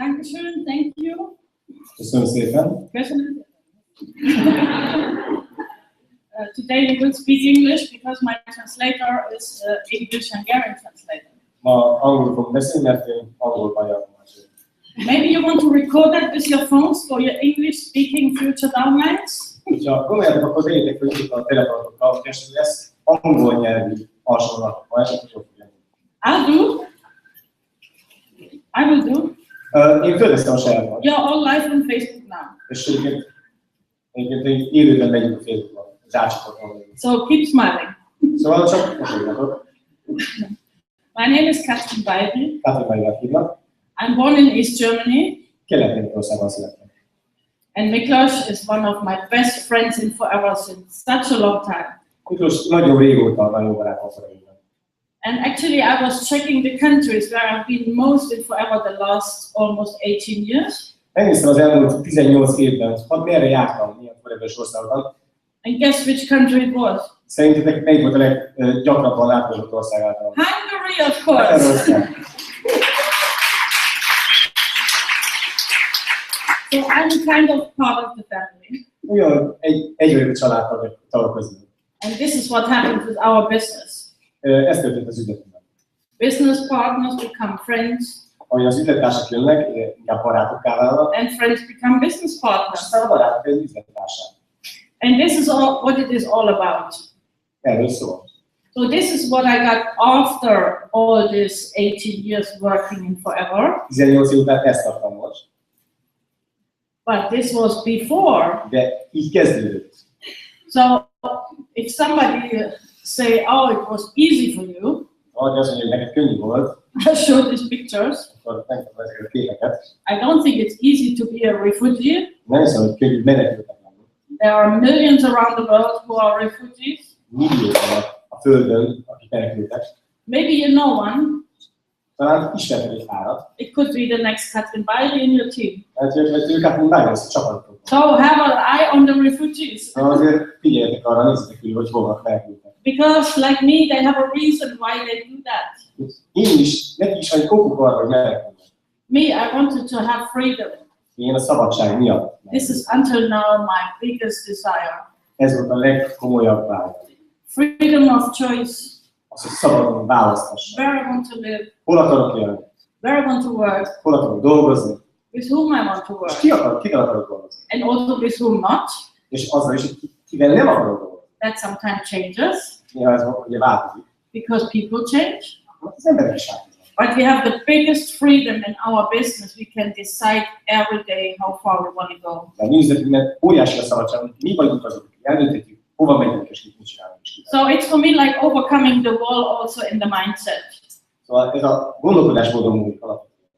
Dankeschön, thank you. Köszönöm szépen. Köszönöm. Today we will speak English because my translator is English-Hungarian translator. Ma angolul fogok beszélni, mert én angol-magyar tolmácsolok. Maybe you want to record that with your phones for your English-speaking future downlines? Ha gondoljátok, akkor vegyétek fel itt a telefonotokkal, és lesz angol nyelvű hasonlat, ha esetleg jól fogják. I'll do. I will do. Én fölteszem a sajátomat. You're all live on Facebook now. És egyébként élőben megyünk a Facebookon, az átcsoporton. So keep smiling. Szóval csak mosolyogjatok. My name is Katrin Bajri. Katrin Magayarországra hívnak. I'm born in East Germany. Kelet-Németországban születtem. And Miklos is one of my best friends in forever since such a long time. Miklós nagyon régóta nagyon barátom vagyunk. And actually I was checking the countries where I've been most in forever the last almost 18 years. Megnéztem az elmúlt 18 évben, hogy merre jártam, milyen foreveres országokban. And guess which country it was? Szerintetek melyik volt a leggyakrabban látogatott ország általában? Hungary, of course. Magyarország. So I'm kind of part of the family. Ugyan egy vagyok a családtagok közül. And this is what happens with our business. Ez történt az üzletünkben. Business partners become friends. Ahogy az üzlettársak jönnek, inkább barátokká válnak. And friends become business partners. Aztán a barátok egy üzlettársák. And this is all what it is all about. Erről szól. So this is what I got after all this 18 years working in forever. 18 év után ezt adtam most. But this was before. De így kezdődött. So if somebody say, oh, it was easy for you, Valaki azt mondja, hogy neked könnyű volt, I'll show these pictures. akkor megmutatom ezeket a képeket. I don't think it's easy to be a refugee. Nem hiszem, hogy könnyű menekültek lenni. There are millions around the world who are refugees. Milliók vannak a Földön, akik menekültek. Maybe you know one. Talán ismertek egy párat. It could be the next Katrin Bajri in your team. Mert ők Katrin Magayarország csapatot. So have an eye on the refugees. Azért figyeljetek arra, nézzetek körül, hogy hol vannak menekültek. Because like me, they have a reason why they do that. Én is, neki is van egy okuk arra, hogy menekülnek. Me, I wanted to have freedom. Én a szabadság miatt. This is until now my biggest desire. Ez volt a legkomolyabb vágy. Freedom of choice. Az, hogy szabadon választass. Where I want to live. Hol akarok élni? Where I want to work. Hol akarok dolgozni? With whom I want to És work. kivel akarok dolgozni? And also with whom not. És azzal is, hogy kivel nem akarok dolgozni. That sometimes changes. Nyilván ez ugye változik. Because people change. Az emberek is változnak. But we have the biggest freedom in our business. We can decide every day how far we want to go. De a mi üzletünkben óriási a szabadság, hogy mi vagyunk azok, akik eldönthetjük, hova megyünk és mit csinálunk. So it's for me like overcoming the wall also in the mindset. Szóval ez a gondolkodásmódon múlik alapvetően.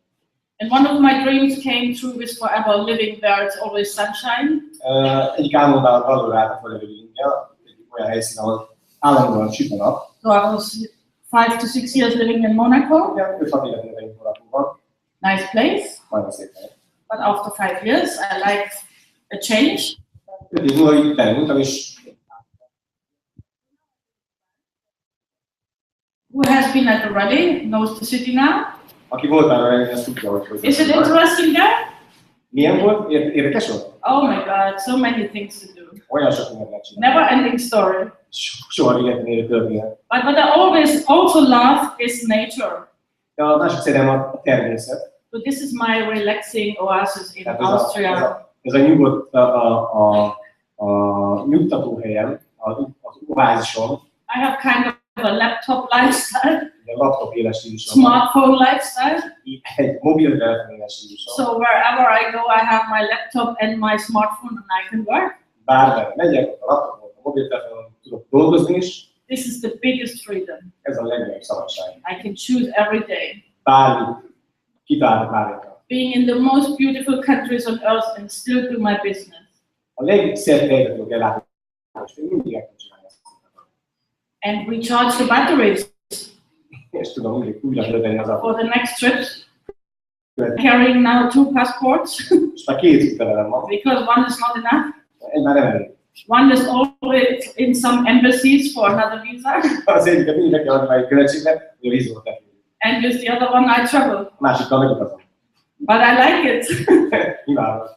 And one of my dreams came true with forever living where it's always sunshine. Egyik álmomban valóra álltak a levélünkkel, egy olyan helyszín, ahol állandóan süt a nap. So I was 5 to 6 years living in Monaco. 5-6 évet élünk Monacóban. Nice place. Nagyon szép hely. But after 5 years, I like a change. 5 év múlva itt elmúltam, és Who has been at the rally knows the city now. aki volt már a rally, azt tudja, hogy Is it interesting there? milyen volt? Érdekes volt? Oh my God, so many things to do. Olyan sok mindent lehet csinálni. Never ending story. Soha véletlenül érő történet. But what I always also love is nature. De a másik szerelem a természet. So this is my relaxing oasis in Tehát Austria. ez a nyugodt, a nyugtató helyem, az oázisom. I have kind of a laptop lifestyle, A laptop éles stílusom. smartphone lifestyle. Egy mobiltelefon éles stílusom. So wherever I go, I have my laptop and my smartphone and I can work. Bármelyre megyek, a laptopon, a mobiltelefonon tudok dolgozni is. This is the biggest freedom. Ez a legnagyobb szabadság. I can choose every day. Bármit, kitálok bármit. Being in the most beautiful countries on earth and still do my business. A legszebb helyet tudok ellátni, és még mindig el tudom csinálni ezt. And recharge the batteries És tudom mindig újra tölteni az for autót. the next trips. Carrying now 2 passports És már 2 útlevelem van. because one is not enough. Egy már nem elég. One is always in some embassies for another visa, Az egyiket mindig kell adni már egy követségnek, hogy a vízumot elférjük. and with the other one I travel. A másikkal megutazom. But I like it. Imádom.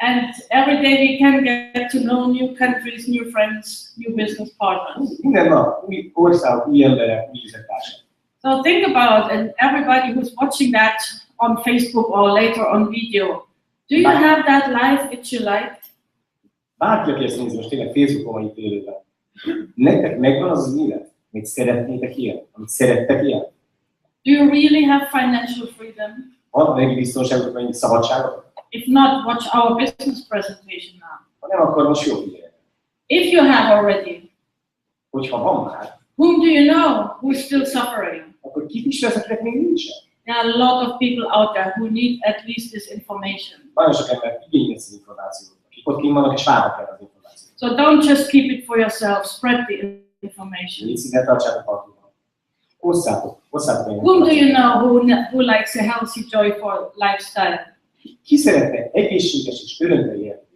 And every day we can get to know new countries, new friends, new business partners. Minden nap új országok, új emberek, új üzlettársak. So think about, and everybody who's watching that on Facebook or later on video, do you have that life which you like? Bárki, aki ezt nézi most tényleg Facebookon vagy itt élőben, nektek megvan az élet, amit szeretnétek élni, amit szerettek élni? Do you really have financial freedom? Van neki biztonságot, vagy szabadságot? If not, watch our business presentation now. Ha nem, akkor most jó figyelj. If you have already, Hogyha van már, whom do you know who's still suffering? akkor kit ismersz, akinek még nincsen? There are a lot of people out there who need at least this information. Nagyon sok ember igényel ezt az információt, akik ott kint vannak és várnak el az információt. So don't just keep it for yourself, spread the information. Így szinte tartsátok magatokat. Osszátok Whom do you know who likes a healthy, joyful lifestyle? Ki szeretne egészséges és örömteli életet?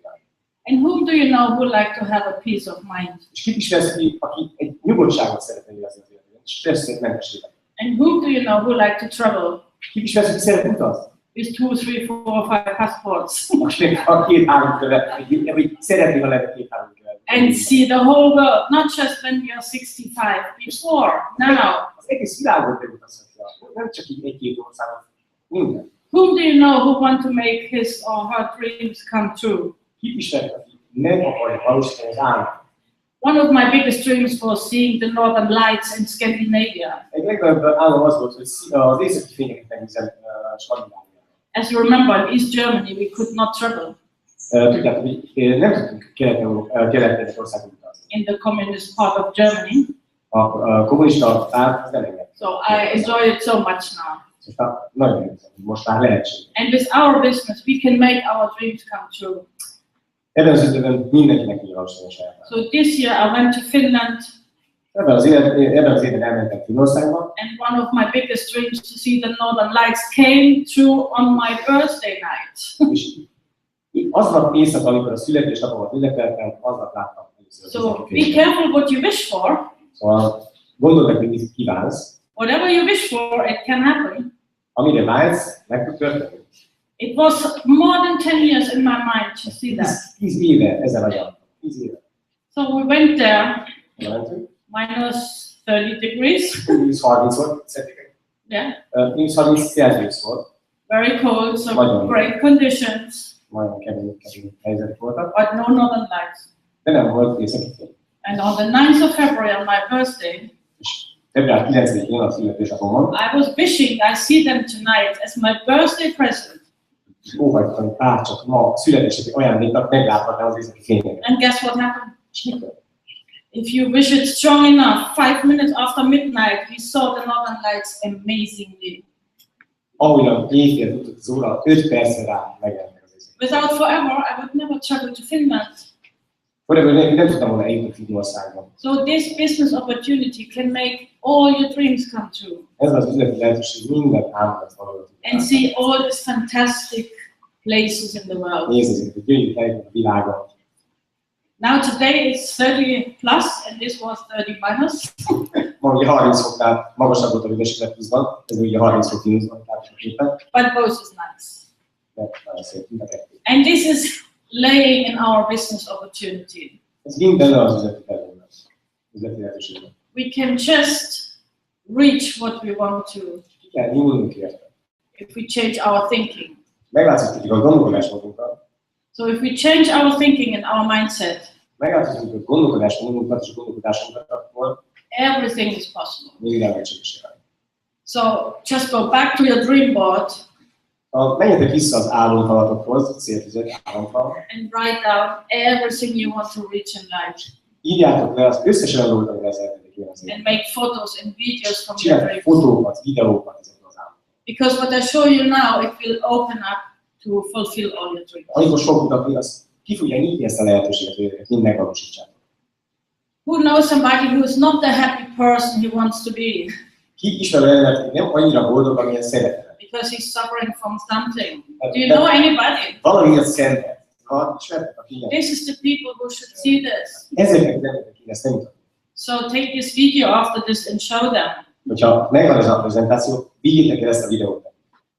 And whom do you know who like to have a peace of mind? És kit ismersz, aki egy nyugodtságot szeretne érezni az életben, és persze mentességet. And whom do you know who like to travel? Kit ismersz, aki szeret utazni? With 2, 3, 4, 5 passports. Akinek a 2-3 követ, vagy szeretné, ha lehet 2-3 követ. And see the whole world, not just when we are 65, before, now. Az egész világot megutazhatja, nem csak így egy-két országot, minden. Whom do you know who want to make his or her dreams come true? Kit ismersz, aki nem akarja valósítani az álmat? One of my biggest dreams was seeing the northern lights in Scandinavia. Egy legnagyobb álom az volt, hogy az északi fényeket megnézem Skandináviában. As you remember, in East Germany, we could not travel Tudjátok, hogy nem tudtunk kelet-kelet országba utazni. in the communist part of Germany. A kommunista párt nem engedte. So I enjoy it so much now. Nagyon érzem, most már lehetséges. And with our business, we can make our dreams come true. Ebben az időben mindenkinek tudja valósítani a saját. So this year I went to Finland. Ebben az évben elmentem Finnországba. And one of my biggest dreams to see the northern lights came true on my birthday night. És aznap éjszaka, amikor a születésnapomat ünnepeltem, aznap láttam. So be careful what you wish for. Szóval gondold meg, hogy mit kívánsz. Whatever you wish for, it can happen. Amire vágysz, meg tud történni. It was more than 10 years in my mind to see that. 10 éve ezen agyam. 10 éve. So we went there. Mentünk. Minus 30 degrees. Mínusz 30 volt, szeretnék. Yeah. Mínusz 30 Celsius volt. Very cold, so Nagyon. great conditions. Nagyon kemény helyzetek voltak. But no northern lights. De nem volt északi fény. And on the 9th of February, on my birthday, És február 9-én a születésnapomon I was wishing I see them tonight as my birthday present. óhajtottam, hogy csak ma születési ajándéknak megláthatnám az északi fényeket. And guess what happened? És mikor? If you wish it strong enough, 5 minutes after midnight, we saw the northern lights amazingly. Ahogyan éjfél tudott az óra, 5 percre rá megjelentek az északi. Without forever, I would never travel to Finland. Forever nem tudtam volna eljutni Finnországba. So this business opportunity can make all your dreams come true. Ez az üzleti lehetőség minden álmodat valóra. And see all these fantastic places in the world. Nézd ezeket, hogy gyönyörű helyek a világon. Now today it's 30 plus and this was 30 minus. Ma ugye 30 foknál magasabb volt a hőmérséklet pluszban, ez ugye 30 fok mínuszban, tehát a képen. But both is nice. De nagyon szép, mind a kettő. And this is laying in our business opportunity. Ez mind benne az üzleti tervben, üzleti lehetőségben. We can just reach what we want to Ki kell nyúlnunk érte. if we change our thinking. Megváltoztatjuk a gondolkodásmódunkat, So if we change our thinking and our mindset, megváltoztatjuk a gondolkodásmódunkat és a gondolkodásunkat, akkor everything is possible. minden lehetséges. So just go back to your dream board Menjetek vissza az álomfalatokhoz, céltűzet álomfal. and write down everything you want to reach in life. Írjátok le az összes olyan dolgot, amire szeretnétek élni az And életben. make photos and videos from your Csináljátok dreams. fotókat, videókat ezekről az álomokról. Because what I show you now, it will open up to fulfill all your dreams. Amikor sok mutatni, az ki fogja nyitni ezt a lehetőséget, hogy őket mind megvalósítsátok. Who knows somebody who is not the happy person he wants to be Ki ismer olyan embert, aki nem annyira boldog, amilyen szeretne. because he's suffering from something? Do you know anybody? Valamiért szenved. Ha ismertek, aki ilyen. This is the people who should see this. Ezeknek az embereknek kéne ezt nem mutatni. So take this video after this and show them. Hogyha megvan ez a prezentáció, vigyétek el ezt a videót.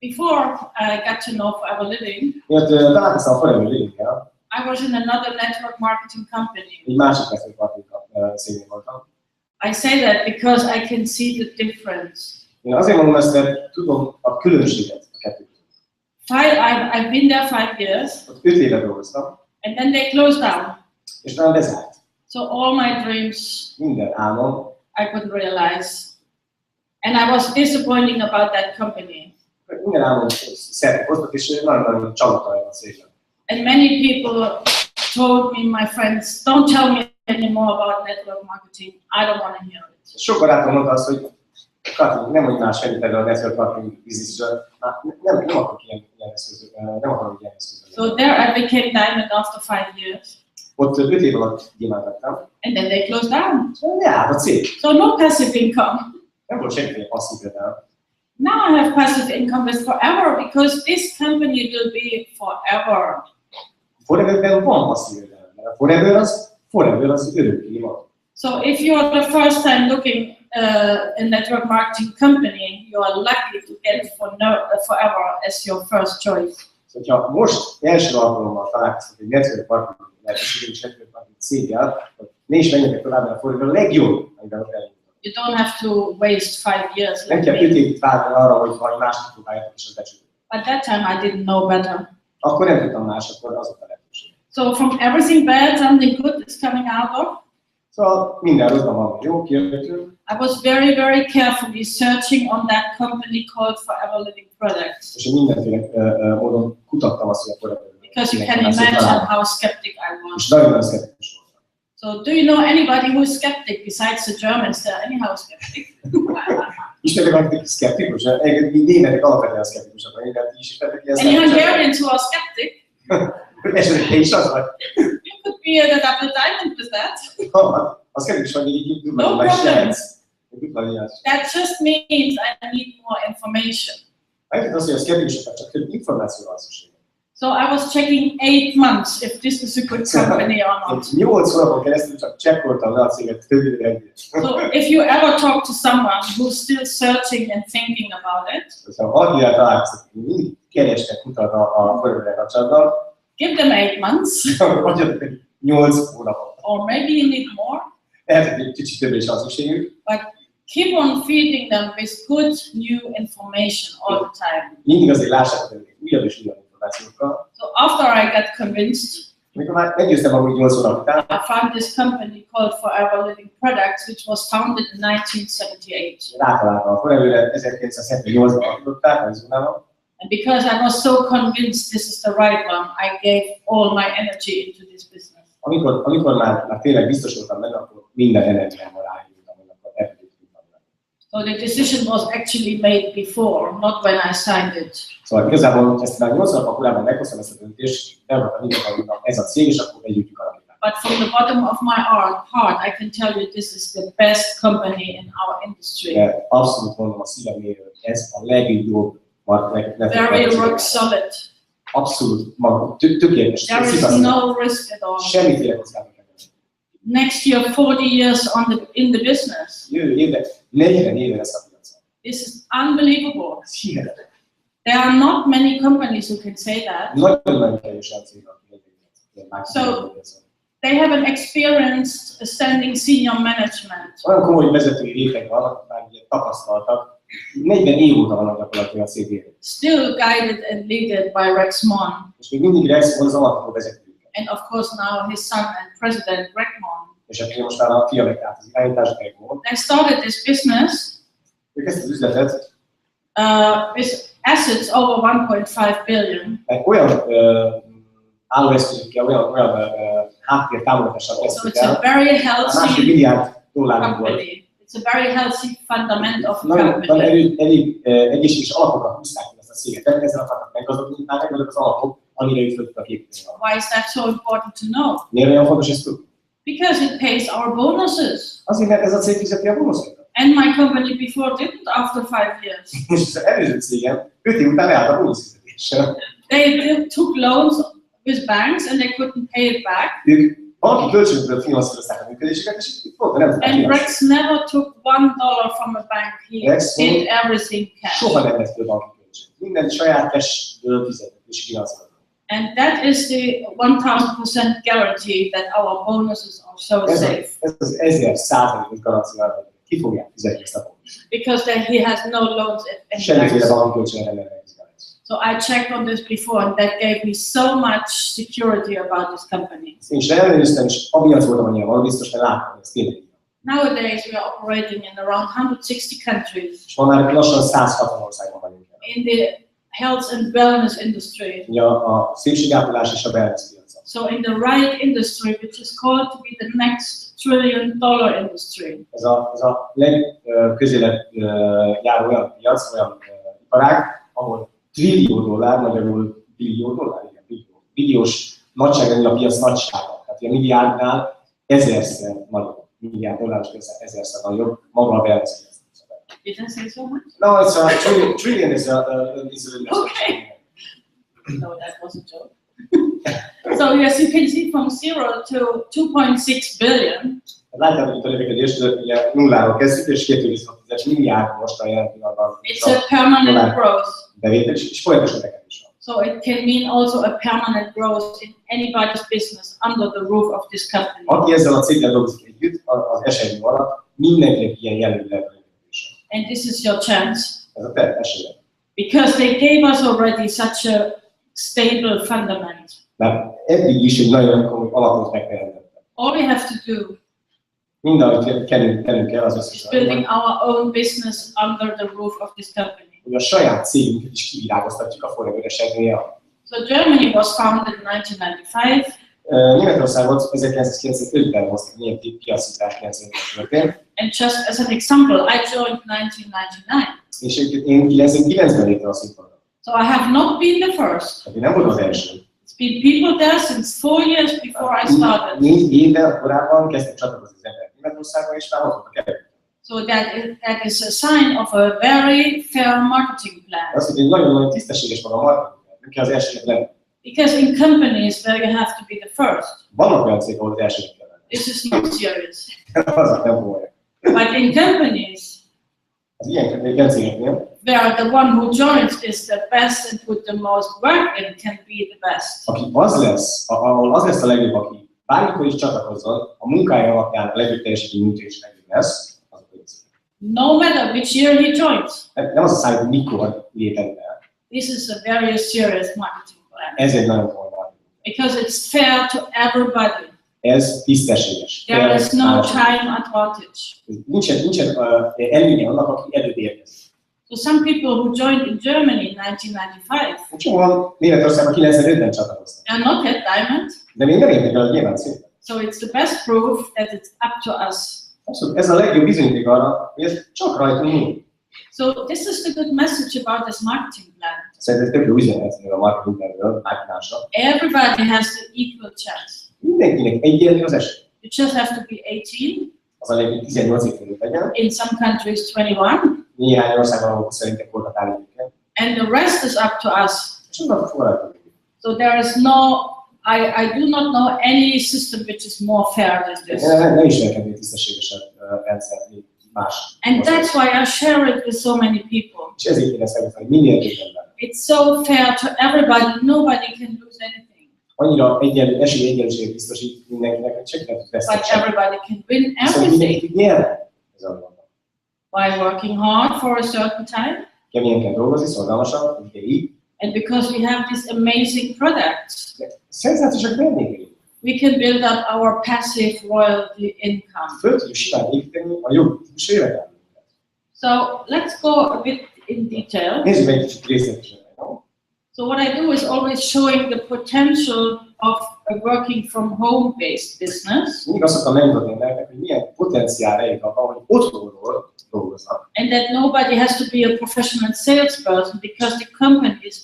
Before I got to know Forever Living, Miért találkoztam a Forever Living-kel, I was in another network marketing company. egy másik network marketing cégnél voltam. I say that because I can see the difference. Én azért mondom ezt, mert tudom a különbséget a kettő között. I've been there 5 years, Ott 5 éve dolgoztam, and then they closed down. és talán bezárt. So all my dreams Minden álmom, I couldn't realize. And I was disappointing about that company. minden álmom szerint hoztak, és nagyon-nagyon csalódtam a cégben. And many people told me, my friends, don't tell me anymore about network marketing. I don't want to hear it. Sok barátom mondta azt, hogy Katrin, nem mondj már semmit erről a network marketing businessről, nem akarok ilyen eszközökkel, nem akarok ilyen eszközökkel. So there I became diamond after 5 years. Ott 5 év alatt gyémánt lettem. And then they closed down. Ja, a cég. So no passive income. Nem volt semmiféle passzív jövedelem. Now I have passive income with forever because this company will be forever. Foreverben van passzív jövedelem, mert a forever az örökké van. So if you are the first time looking a network marketing company, you are lucky to get forever as your first choice. Szóval, ha most első alkalommal találkoztok egy network marketing lehetőséget és network marketing céggel, ne is menjetek tovább, mert a forever a legjobb, amiben ott elindulok. You don't have to waste 5 years. Nem kell 5 évig várni arra, hogy valami mást próbáljátok és az becsülök. At that time I didn't know better. Akkor nem tudtam más, akkor az volt a lehetőség. So from everything bad, something good is coming out of. Szóval minden rosszban van jó, kijöttünk. I was very, very carefully searching on that company called Forever Living Products. És én mindenféle módon kutattam azt, hogy a forever. Because you can imagine how skeptic I was. És nagyon szkeptikus voltam. So do you know anybody who's skeptic besides the Germans? They're anyhow skeptic. Ismertek akik szkeptikus? Mi németek alapvetően szkeptikusak, de ti is ismertek ilyen Any Hungarians who are skeptic? Esetleg te is az vagy? You could be a double diamond with that. A szkeptikus vagy, így No problem. Dupla Gyémánt. That just means I need more information. Egyébként az, hogy a szkeptikusoknak csak több információra van szükség. So I was checking 8 months if this was a good company or not. 8 hónapon keresztül csak csekkoltam le a céget több időre. So if you ever talk to someone who's still searching and thinking about it, Ha valakivel találkoztok, mindig kerestek, kutat a forever kapcsolatban, give them 8 months, adjatok 8 hónapot. or maybe you need more, Lehet, hogy egy kicsit többre is van szükségük. but keep on feeding them with good new information all the time. Mindig azért lássák őket újabb és újabb információkkal. So after I got convinced, Amikor már meggyőztem magam, hogy 8 hónap után, I found this company called Forever Living Products, which was founded in 1978. rátaláltam a foreverre, 1978-ban alapították Arizonában. And because I was so convinced this is the right one, I gave all my energy into this business. Amikor már tényleg biztos voltam benne, akkor minden energiámmal ráírtam, hogy akkor ebből tudtam. So the decision was actually made before, not when I signed it. Szóval igazából ezt már 8 hónap korábban meghoztam ezt a döntést, bevoltam mindenki, ez a cég, és akkor együtt alakítani. But from the bottom of my heart, I can tell you this is the best company in our industry. De abszolút mondom a szívem méről, ez a legjobb Very rock solid. Abszolút maga, tökéletes. There is no risk at all. Semmiféle kockázat. Next year, 40 years in the business. Jövő évben 40 éve lesz a piacon. This is unbelievable. Ez hihetetlen. There are not many companies who can say that. Nagyon kevés olyan cég, So they have an experienced standing senior management. Olyan komoly vezetői réteg van, akik már ugye tapasztaltak. 40 év óta vannak gyakorlatilag a cégében. Still guided and led by Rex Mon. És még mindig Rex Mon az alapító vezetőjük. And of course now his son and president Greg Mon. És aki most már a fia vett át az irányítást, Greg Mon. They started this business Ők ezt az üzletet with assets over 1.5 billion. egy olyan állóeszközökkel, olyan háttér támogatással So kezdtük it's a el, very $1,5 healthy milliárd dollárunk volt. company. It's a very healthy fundament of a Nagyon company. elég egészséges alapokat húzták ki ezt a céget. Ezzel akartak meggazdagodni, már megvannak az alapok, amire ők föl tudtak építeni. Why is that so important to know? Miért olyan fontos ezt tudni? Because it pays our bonuses. Azért, mert ez a cég fizeti a bónuszokat. And my company before didn't after 5 years. És az előző cégem 5 év után leállt a bónuszfizetéssel. They took loans with banks and they couldn't pay it back. Ők banki kölcsönökből finanszírozták a működésüket, és pont nem tudták And finanszírozni. Rex never took $1 from a bank. He Rex did everything cash. Soha nem vett föl banki kölcsön. Minden saját testből fizetett és finanszírozott. And that is the 1000% guarantee that our bonuses are so safe. Ez az 1000%-os garancia, hogy ki fogják fizetni ezt a bónuszt. Because then he has no loans and Semmiféle bankkölcsönre nem rendelkezik. So I checked on this before, and that gave me so much security about this company. Én is ellenőriztem, és amiatt voltam annyira valóbiztos, mert láttam, hogy ez tényleg így van. Nowadays we are operating in around 160 countries. És ma már lassan 160 országban vagyunk. In the health and wellness industry. Ugye a szépségápolás és a wellness piaca. So in the right industry, which is called to be the next $1 trillion industry. Ez a legközelebb járó olyan piac, olyan iparág, ahol $1 trillió, magyarul billió dollár, igen, billiós nagyságrendű a piac nagysága. Tehát a milliárdnál 1000-szer nagyobb, milliárd dolláros piacnál 1000-szer nagyobb, maga a wellness piac. Did I say so much? No, it's a trillion is a okay. No, that was a joke. So as you can see, from 0 to 2.6 billion. Látják, hogy itt a növekedést, ugye nulláról kezdjük, és 2,6 milliárd most a jelen pillanatban. It's a permanent growth. Bevétel, és folyamatos növekedés van. So it can mean also a permanent growth in anybody's business under the roof of this company. Aki ezzel a céggel dolgozik együtt, az esély alatt mindenkinek ilyen jellegű lehetősége. And this is your chance. Ez a te esélye. Because they gave us already such a stable fundament. Mert eddig is egy nagyon komoly alapot megteremtette. All we have to do Mindent tennünk kell az összes. is building our own business under the roof of this company. Hogy a saját cégünket is kivirágoztatjuk a Forever esernyője. So Germany was founded in 1995. Németországot 1995-ben hoztak ilyen piacítás 95-ben. And just as an example, I joined 1999. És én 99-ben léptem a színpadra. So I have not been the first. Tehát én nem voltam az első. It's been people there since 4 years before I started. 4 évvel korábban kezdtek csatlakozni az emberek Németországban, és már hozottak előtt. So that is a sign of a very fair marketing plan. Az, hogy egy nagyon-nagyon tisztességes maga a marketing, nem kell az elsőnek lenni. Because in companies where you have to be the first, Vannak olyan cégek, ahol az elsőnek kell lenni. this is not serious. Azok nem komolyak. But in companies Az ilyen cégeknél, where the one who joins is the best and put the most work in can be the best. aki az lesz, ahol az lesz a legjobb, aki bármikor is csatlakozzon, a munkája alapján a legjobb teljesítmény munka is legjobb lesz, az a pénz. No matter which year he joins. Nem az a száll, hogy mikor lépett el. This is a very serious marketing plan. Ez egy nagyon komoly marketing. Because it's fair to everybody. Ez tisztességes. There is no time advantage. Nincsen előnye annak, aki előbb érkezik. So some people who joined in Germany in 1995, Csomóan Németországban 95-ben csatlakoztak. they are not yet diamond. De még nem értek el a gyémánt szinten. So it's the best proof that it's up to us. Abszolút, ez a legjobb bizonyíték arra, hogy ez csak rajtunk múlik. So this is the good message about this marketing plan. Szerintem ez tök jó üzenet a marketing planről, marketingásra. Everybody has the equal chance. Mindenkinek egyenlő az esély. You just have to be 18. Az a legjobb 18 év fölött legyen. In some countries, 21. Néhány országban, ahol szerintem korhatár egyébként. And the rest is up to us. És onnan forráltunk. So there is no, I do not know any system which is more fair than this. Nem ismerkednék tisztességesebb rendszert, mint más. And that's why I share it with so many people. És ezért én ezt megmondom, hogy minél több ember. It's so fair to everybody, nobody can lose anything. Annyira esélyegyenlőséget biztosít mindenkinek, hogy csak nem tud But veszteni. everybody can win Viszont everything mindenki tud nyerni. Ez a dolog. by working hard for a certain time. Keményen kell dolgozni, szorgalmasan, ideig. And because we have these amazing products, Szenzációsak termékei. we can build up our passive royalty income. Föl tudjuk simán építeni a jobb típusú jövedelmünket. So let's go a bit in detail. Nézzük meg egy kicsit részletesen. So what I do is always showing the potential of a working from home-based business, Mindig azt szoktam megmutatni embereknek, hogy milyen potenciál rejlik abban, hogy otthonról dolgoznak. and that nobody has to be a professional salesperson because the company is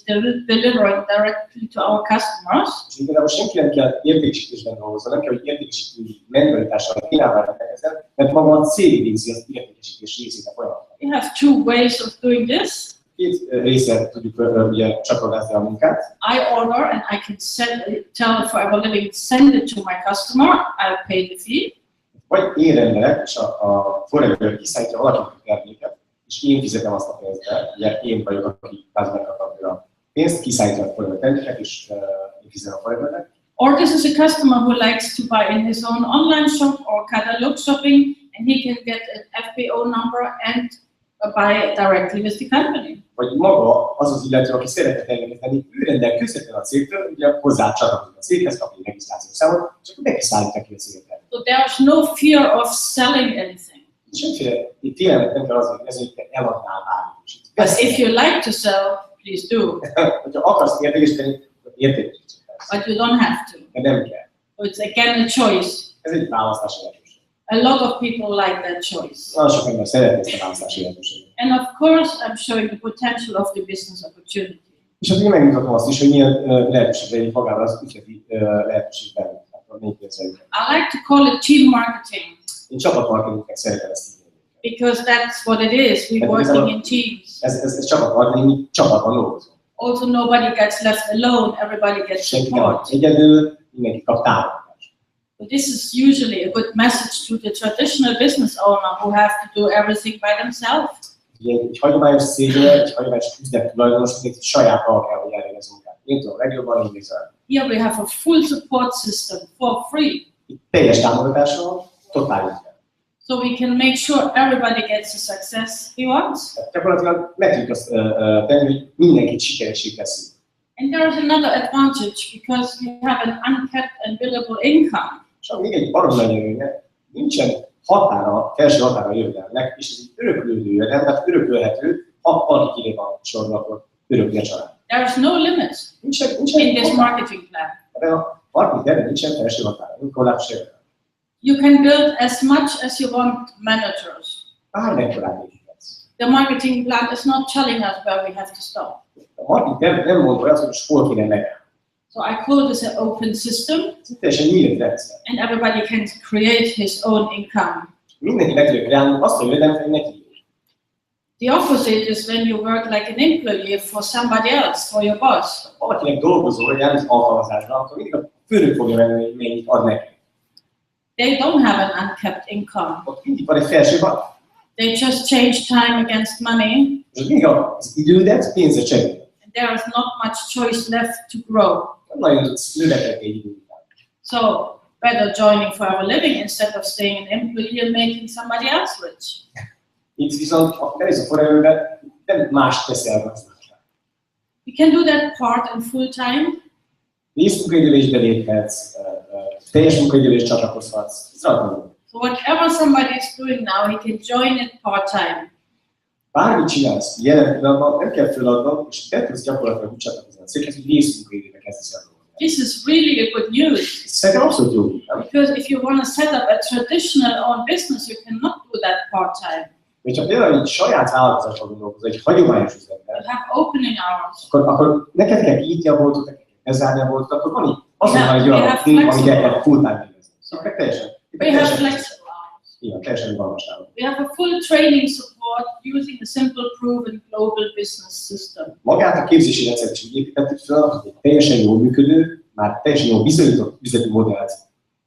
delivering directly to our customers. És igazából senki nem kell értékesítésben dolgozni, nem kell, hogy értékesítői mentalitással kínálva rendelkezzen, mert maga a cég végzi az értékesítés részét a folyamatban. We have two ways of doing this. Két részre tudjuk ugye csatornázni a munkát. I order and I can tell it for living, send it to my customer, I'll pay the fee. Vagy én rendelek, és a Forever kiszállítja valakinek a terméket, és én fizetem azt a pénzt be, ugye én vagyok, aki megkapja a pénzt, kiszállítja a folyamatendeket, és én fizetem a folyamatot. Or this is a customer who likes to buy in his own online shop or catalog shopping, and he can get an FBO number and buy it directly with the company. Vagy maga az az illető, aki szeretne terméket venni, ő rendel közvetlenül a cégtől, ugye hozzá csatlakozik a céghez, kap egy regisztrációs számot, és akkor neki szállítja ki a céget. So there is no fear of selling anything. Semmiféle félelmet nem kell az, hogy te eladnál bármit. But if you like to sell, please do. Hogyha akarsz értékesíteni, akkor értékesíts. But you don't have to. De nem kell. So it's again a choice. Ez egy választási lehetőség. A lot of people like that choice. Nagyon sok ember szereti ezt a választási lehetőséget. And of course, I'm showing the potential of the business opportunity. És azért megmutatom azt is, hogy milyen lehetőség legyen magában az üzleti lehetőségben. I like to call it team marketing. Én csapatmarketingnek szeretem ezt így. Because that's what it is. We're working in teams. Ez csapatmarketing, mi csapatban dolgozunk. Also, nobody gets left alone. Everybody gets support. Egyedül, mindenki kap támogatást. So this is usually a good message to the traditional business owner who have to do everything by themselves. Egy hagyományos cégnél, egy hagyományos üzlet tulajdonosnak egy saját maga kell, hogy elvégezz munkát. Én tudom, legjobban én végzem. Here we have a full support system for free. Itt teljes támogatásról, totális. So we can make sure everybody gets the success he wants. Gyakorlatilag meg tudjuk azt tenni, hogy mindenkit sikeresé teszünk. And there is another advantage because we have an uncapped and billable income. És még egy baromi nagy előnye, nincsen határa, felső határa a jövedelemnek, és ez egy öröklődő jövedelem, tehát örökölhető, ha valaki kilép a sorba, akkor örökli a család. There is no limit in this marketing plan. Ebben a marketing terven nincsen felső határa, korlátos jövedelem. You can build as much as you want managers. Bármekkorát építesz. The marketing plan is not telling us where we have to stop. A marketing terv nem mond olyan, hogy hol kéne megállni. So I call this an open system. Teljesen nyílt rendszer. And everybody can create his own income. Mindenki meg tudja kreálni azt a jövedelmet, hogy neki. The opposite is when you work like an employee for somebody else, for your boss. Ha valakinek dolgozol, hogy elmész alkalmazásra, akkor mindig a főnök fogja venni, hogy mennyit ad neki. They don't have an uncapped income. Ott mindig van egy felső határ. They just change time against money. És mindig az idődet pénzre cserél. And there is not much choice left to grow. Nem nagyon tudsz növekedni egy idő után. So better joining forever living instead of staying an employee and making somebody else rich. Itt viszont, ha elmész a foreverbe, nem más teszel gazdaság. You can do that part and full time. Részmunkaidőre is beléphetsz, teljes munkaidőre is csatlakozhatsz. Ez rajta. So whatever somebody is doing now, he can join it part-time. Bármit csinálsz, jelen pillanatban nem kell feladnod, és te tudsz gyakorlatilag úgy csatlakozni a céghez, hogy részmunkaidőre kezdesz el dolgozni. This is really a good news. Szerintem abszolút jó, nem? Because if you want to set up a traditional own business, you cannot do that part-time. Hogyha például egy saját vállalkozásban gondolkozol, egy hagyományos üzletben, You have opening hours. akkor neked kell kinyitni a boltot, neked kell bezárni a boltot, akkor van itt azonnal egy olyan film, amit el kell full-time végezni. Szóval teljesen. We have flexible hours. Igen, teljesen valóságban. We have a full training support using a simple, proven global business system. Magát a képzési rendszert is úgy építettük fel, hogy egy teljesen jól működő, már teljesen jól bizonyított üzleti modellt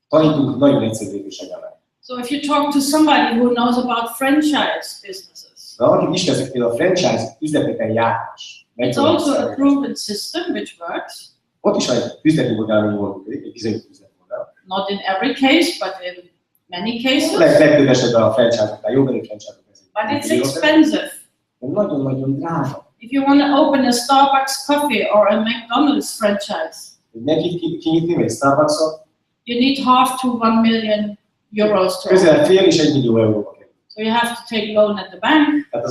tanítunk nagyon egyszerű lépésekkel. So if you talk to somebody who knows about franchise businesses, de akik ismerzik például a franchise üzleteken járás, it's also a proven system which works. Ott is van egy üzleti modell, ami jól működik, egy bizonyított üzleti modell. Not in every case, but in many cases. Legtöbb esetben a franchise-oknál jó, menő franchise-ok ezek. But it's expensive. Nagyon-nagyon drága. If you want to open a Starbucks coffee or a McDonald's franchise, neki kinyitni egy Starbucksot, you need half to 1 million euros to közel fél és 1 millió euróba kerül. So you have to take loan at the bank. Tehát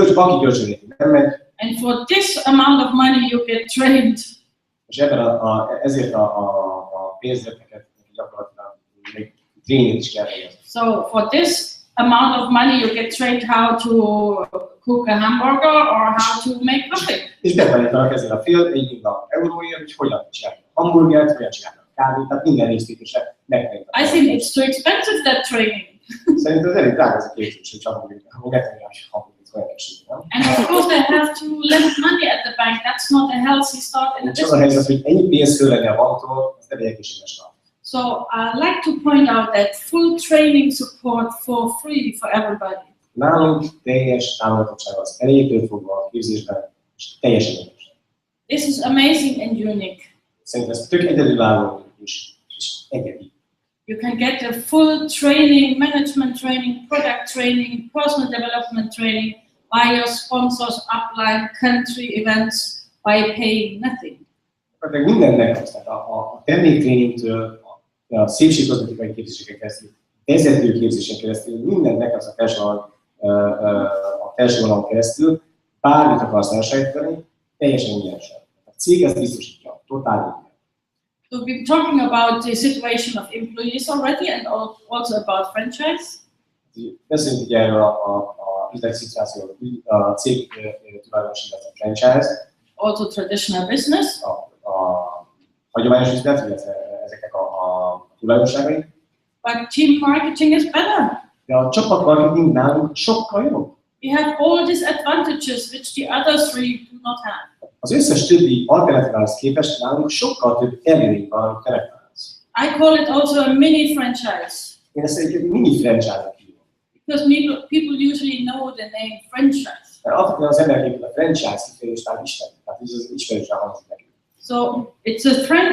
a banki kölcsönléti nem megy. And for this amount of money you get trained. És ebben ezért a pénzleteket gyakorlatilag még tréninget is kell végezni. So for this amount of money you get trained how to cook a hamburger or how to make coffee. És betanítanak ezzel a fél 1 millió euróért, hogy hogyan csinálni hamburgert, hogyan csinálni kávét, tehát minden résztétese megtanítanak. I think it's too expensive, that training. Szerintem ez elég drága ez a képzés, hogy hamburgert olyan keresik, nem? And of course they have to lend money at the bank. That's not a healthy start in a business. Az a helyzet, hogy ennyi pénz fölvenni a banktól, ez nem egy egészséges start. So I like to point out that full training support for free for everybody. Nálunk teljes támogatottság az elejétől fogva a képzésben, és teljesen érdekes. This is amazing and unique. Szerintem ez tök egyedülálló és egyedi. You can get a full training, management training, product training, personal development training by your sponsors, upline, country events by paying nothing. Tehát mindennek az, tehát a terméktréningtől, a szépségkozmetikai képzéseken keresztül, vezetőképzésen keresztül, mindennek az a társadalom keresztül, bármit akarsz elsajátítani, teljesen ingyenesen. A cég ezt biztosítja, totál ingyen. So we've been talking about the situation of employees already and also about franchise. Beszélünk ugye erről a üzleti szituációról, a cég tulajdonos, illetve a franchise. Also traditional business. A hagyományos üzlet, illetve ezeknek a tulajdonságai. But team marketing is better. De a csapatmarketing nálunk sokkal jobb. We have all these advantages which the other three do not have. Az összes többi alternatívához képest nálunk sokkal több előny van, amit te megtalálsz. I call it also a mini franchise. Én ezt egy mini franchise-nak hívom. Because people usually know the name franchise. Mert alapvetően az emberek a franchise kifejezést már ismerik, tehát ez az ismerősen hangzik nekünk. So it's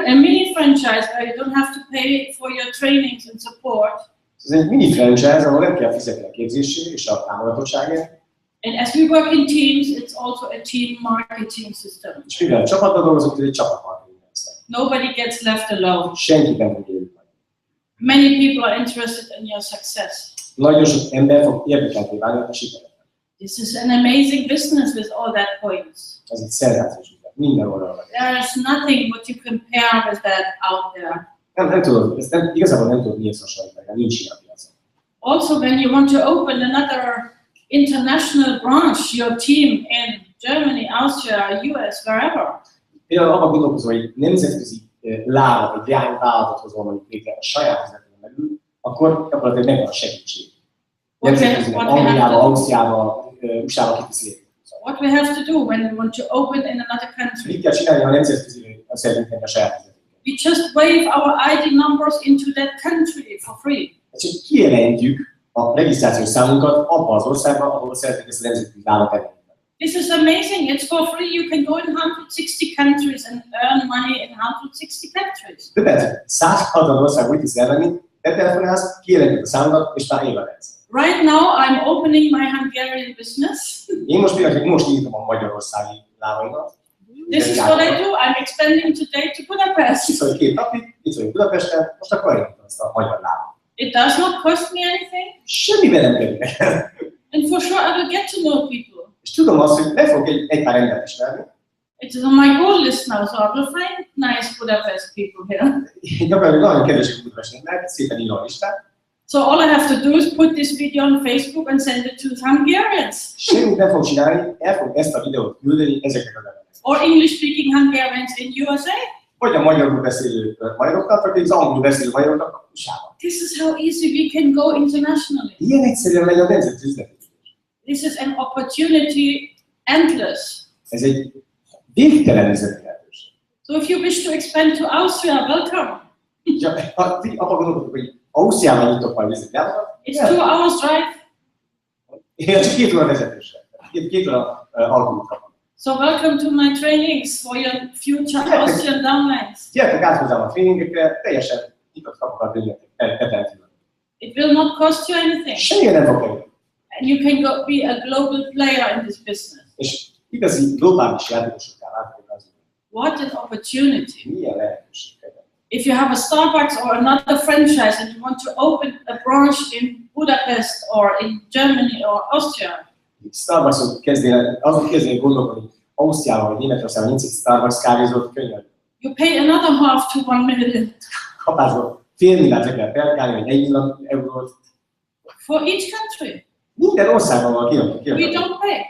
a mini franchise where you don't have to pay for your trainings and support. Ez egy mini franchise, ahol nem kell fizetni a képzésért és a támogatottságért. And as we work in teams, it's also a team marketing system. És mivel csapatban dolgozunk, ez egy csapatmarketing rendszer. Nobody gets left alone. Senki nem tudja őt meg. Many people are interested in your success. Nagyon sok ember fog érdekelté válni a sikerben. This is an amazing business with all that points. Ez egy szenzációs üzlet, minden oldalon. There is nothing what you compare with that out there. Nem tudod, ezt igazából nem tudod miért hasonlítani, mert nincs ilyen a piacon. Also, when you want to open another international branch, your team in Germany, Austria, US, wherever. Például abban gondolkozom, hogy nemzetközi lábat, egy leányvállalatot hozom mondjuk létre a saját üzletben belül, akkor gyakorlatilag megvan a segítség. Nemzetközi, Angliába, Ausztriába, USA-ba kiviszi létre. What we have to do when we want to open in another country? Mit kell csinálni, ha nemzetközi szeretnénk tenni a saját üzletünket? We just wave our ID numbers into that country for free. Csak kijelentjük a regisztrációs számunkat abban az országban, ahol szeretnénk ezt a nemzetközi vállalat elérni. This is amazing. It's for free. You can go in 160 countries and earn money in 160 countries. Többet 160 ország úgy tudsz elvenni, te telefonálsz, kijelentjük a számunkat, és már évelhetsz. Right now, I'm opening my Hungarian business. Én most nyitom a magyarországi lábaimat. This is what I do. I'm expanding today to Budapest. Itt vagyok 2 napig, itt vagyok Budapesten, most akkor elindítom ezt a magyar lábat. It does not cost me anything. Semmiben nem kerül nekem. And for sure, I will get to know people. És tudom azt, hogy le fogok egy pár embert ismerni. It is on my goal list now, so I will find nice Budapest people here. Gyakorlatilag nagyon keresik Budapestnek, szépen írom a listát. So all I have to do is put this video on Facebook and send it to Hungarians. Semmit nem fog csinálni, el fog ezt a videót küldeni ezeknek az embereknek. Or English-speaking Hungarians in USA. Vagy a magyarul beszélő magyarokat, vagy az angolul beszélő magyarokat USA-ban. This is how easy we can go internationally. Ilyen egyszerűen megy a nemzetközi üzlet. This is an opportunity endless. Ez egy végtelen üzleti lehetőség. So if you wish to expand to Austria, welcome. Abban gondolkodok, hogy Ausztriában nyitok majd üzleti lábakat. It's 2 hours drive. Én csak 2 óra vezetőség. 2 óra autóútra. So welcome to my trainings for your future Austrian downlines. Gyertek át hozzám a tréningekre, teljesen nyitott kapukat bőnyöttek. It will not cost you anything. Semmilyen nem fog kerülni. And you can be a global player in this business. És igazi globális játékosokká változik az. What an opportunity. Milyen lehetőség. If you have a Starbucks or another franchise and you want to open a branch in Budapest or in Germany or Austria, Starbucksot kezdél gondolkodni, Ausztriában vagy Németországban nincs egy Starbucks kávézót, könyved. you pay another half to 1 million. Kapásból fél milliárd le kell perkálni, vagy 1 millió eurót. For each country. Minden országban van kiadni. We don't pay.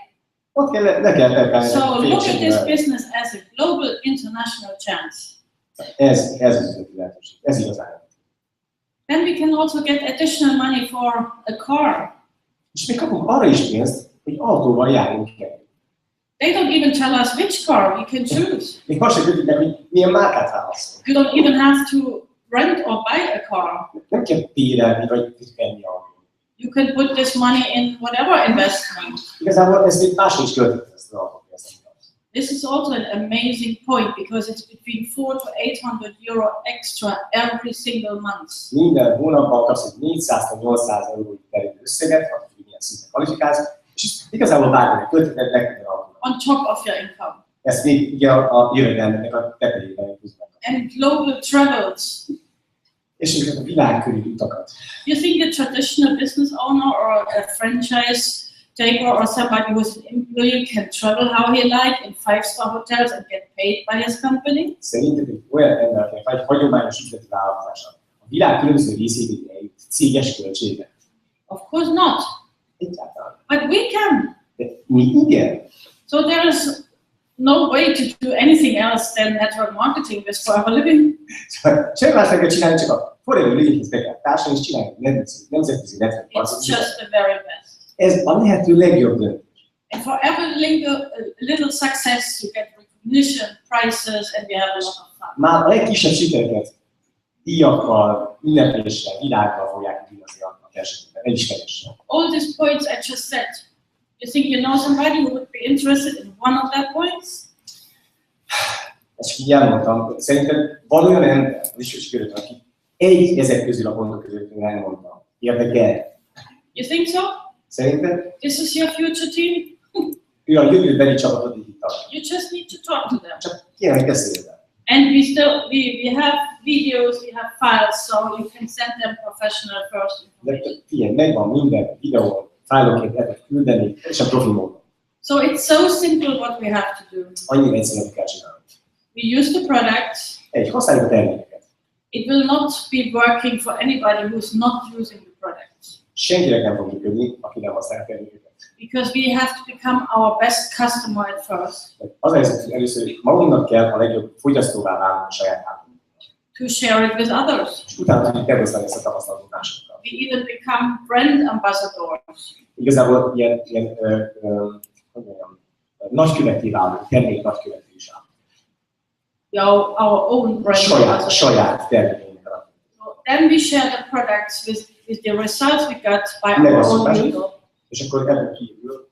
Ott kell, le kell perkálni. So look at this business as a global international chance. Ez az üzleti lehetőség. Ez igazán. Then we can also get additional money for a car. És még kapunk arra is pénzt, hogy autóval járjunk el. They don't even tell us which car we can choose. Még azt sem tudjuk meg, hogy milyen márkát választunk. You don't even have to rent or buy a car. Nem kell bérelni vagy venni autót. You can put this money in whatever investment. Igazából ezt még máshogy is költött ezt az alapot. This is also an amazing point because it's between 400 to 800 euro extra every single month. Minden hónapban kapsz egy 400-800 eurói terjedő összeget, hogy milyen szinten kvalifikálsz, és igazából bármilyen költeted legtöbben alapot. On top of your income. Ezt még ugye a jövedelmeknek a tetejében húznak. And global travels. És még a világkörüli utakat. You think a traditional business owner or a franchise taker or somebody who's an employee can travel how he like in 5-star hotels and get paid by his company? Szerinted egy olyan embernek, vagy egy hagyományos üzleti vállalkozásnak a világ különböző részéig eljut céges költsége? Of course not. Egyáltalán. But we can. De mi igen. So there is no way to do anything else than network marketing with for a living. Semmi más nem kell csinálni, csak a forró lényeghez be kell társadalni, és csinálni nemzetközi network It's marketing. just the very best. Ez a lehető legjobb döntés. And for every little success, you get recognition, prizes, and we have a lot of fun. Már a legkisebb sikereket díjakkal, ünnepléssel, világgal fogják díjazni a versenyben, elismeréssel. All these points I just said. You think you know somebody who would be interested in one of that points? Ezt így elmondtam. Szerintem van olyan ember, az is körülbelül, aki egy ezek közül a pontok között elmondta. Érdekel. You think so? Szerinted? This is your future team? Ő a jövőbeli csapatot indítta. You just need to talk to them. Csak kérem, hogy beszélj vele. And we have videos, we have files, so you can send them professional first information. De figyelj, megvan minden videó, fájlokért lehet küldeni, és a profi módon. So it's so simple what we have to do. Annyira egyszerűen kell csinálni. We use the products. Használjuk a termékeket. It will not be working for anybody who's not using the products. Senkinek nem fog működni, aki nem használja a termékeket. Because we have to become our best customer at first. Az a helyzet, hogy először magunknak kell a legjobb fogyasztóvá válni a saját hátunknak. To share it with others. És utána tudjuk megosztani ezt a tapasztalatot másokkal. We even become brand ambassadors. Igazából ilyen nagykövetté válunk, termék nagykövetté is áll. Our own brand. Saját termékeinknek alapján. So then we share the products with the results we got by our own people. És akkor ebből kiépül.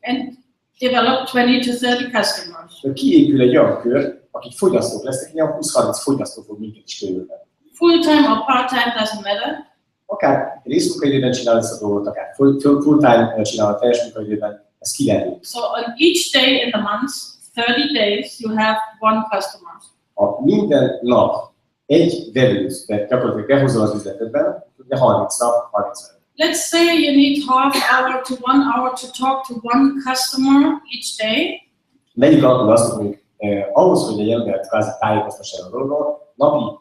And develop 20 to 30 customers. Kiépül egy olyan kör, akik fogyasztók lesznek, ilyen 20-30 fogyasztó fog minket is körülvenni. Full-time or part-time doesn't matter. Akár részmunkaidőben csinál ezt a dolgot, akár full-time csinál a teljes munkaidőben, ez ki lehet. So on each day in the month, 30 days, you have one customer. Ha minden nap egy vevőt, de gyakorlatilag behozol az üzletedben, de 30 nap, 30 vevő. Let's say you need half hour to 1 hour to talk to one customer each day. Vegyük alapul azt, hogy ahhoz, hogy egy embert kvázi tájékoztass a dologról, napi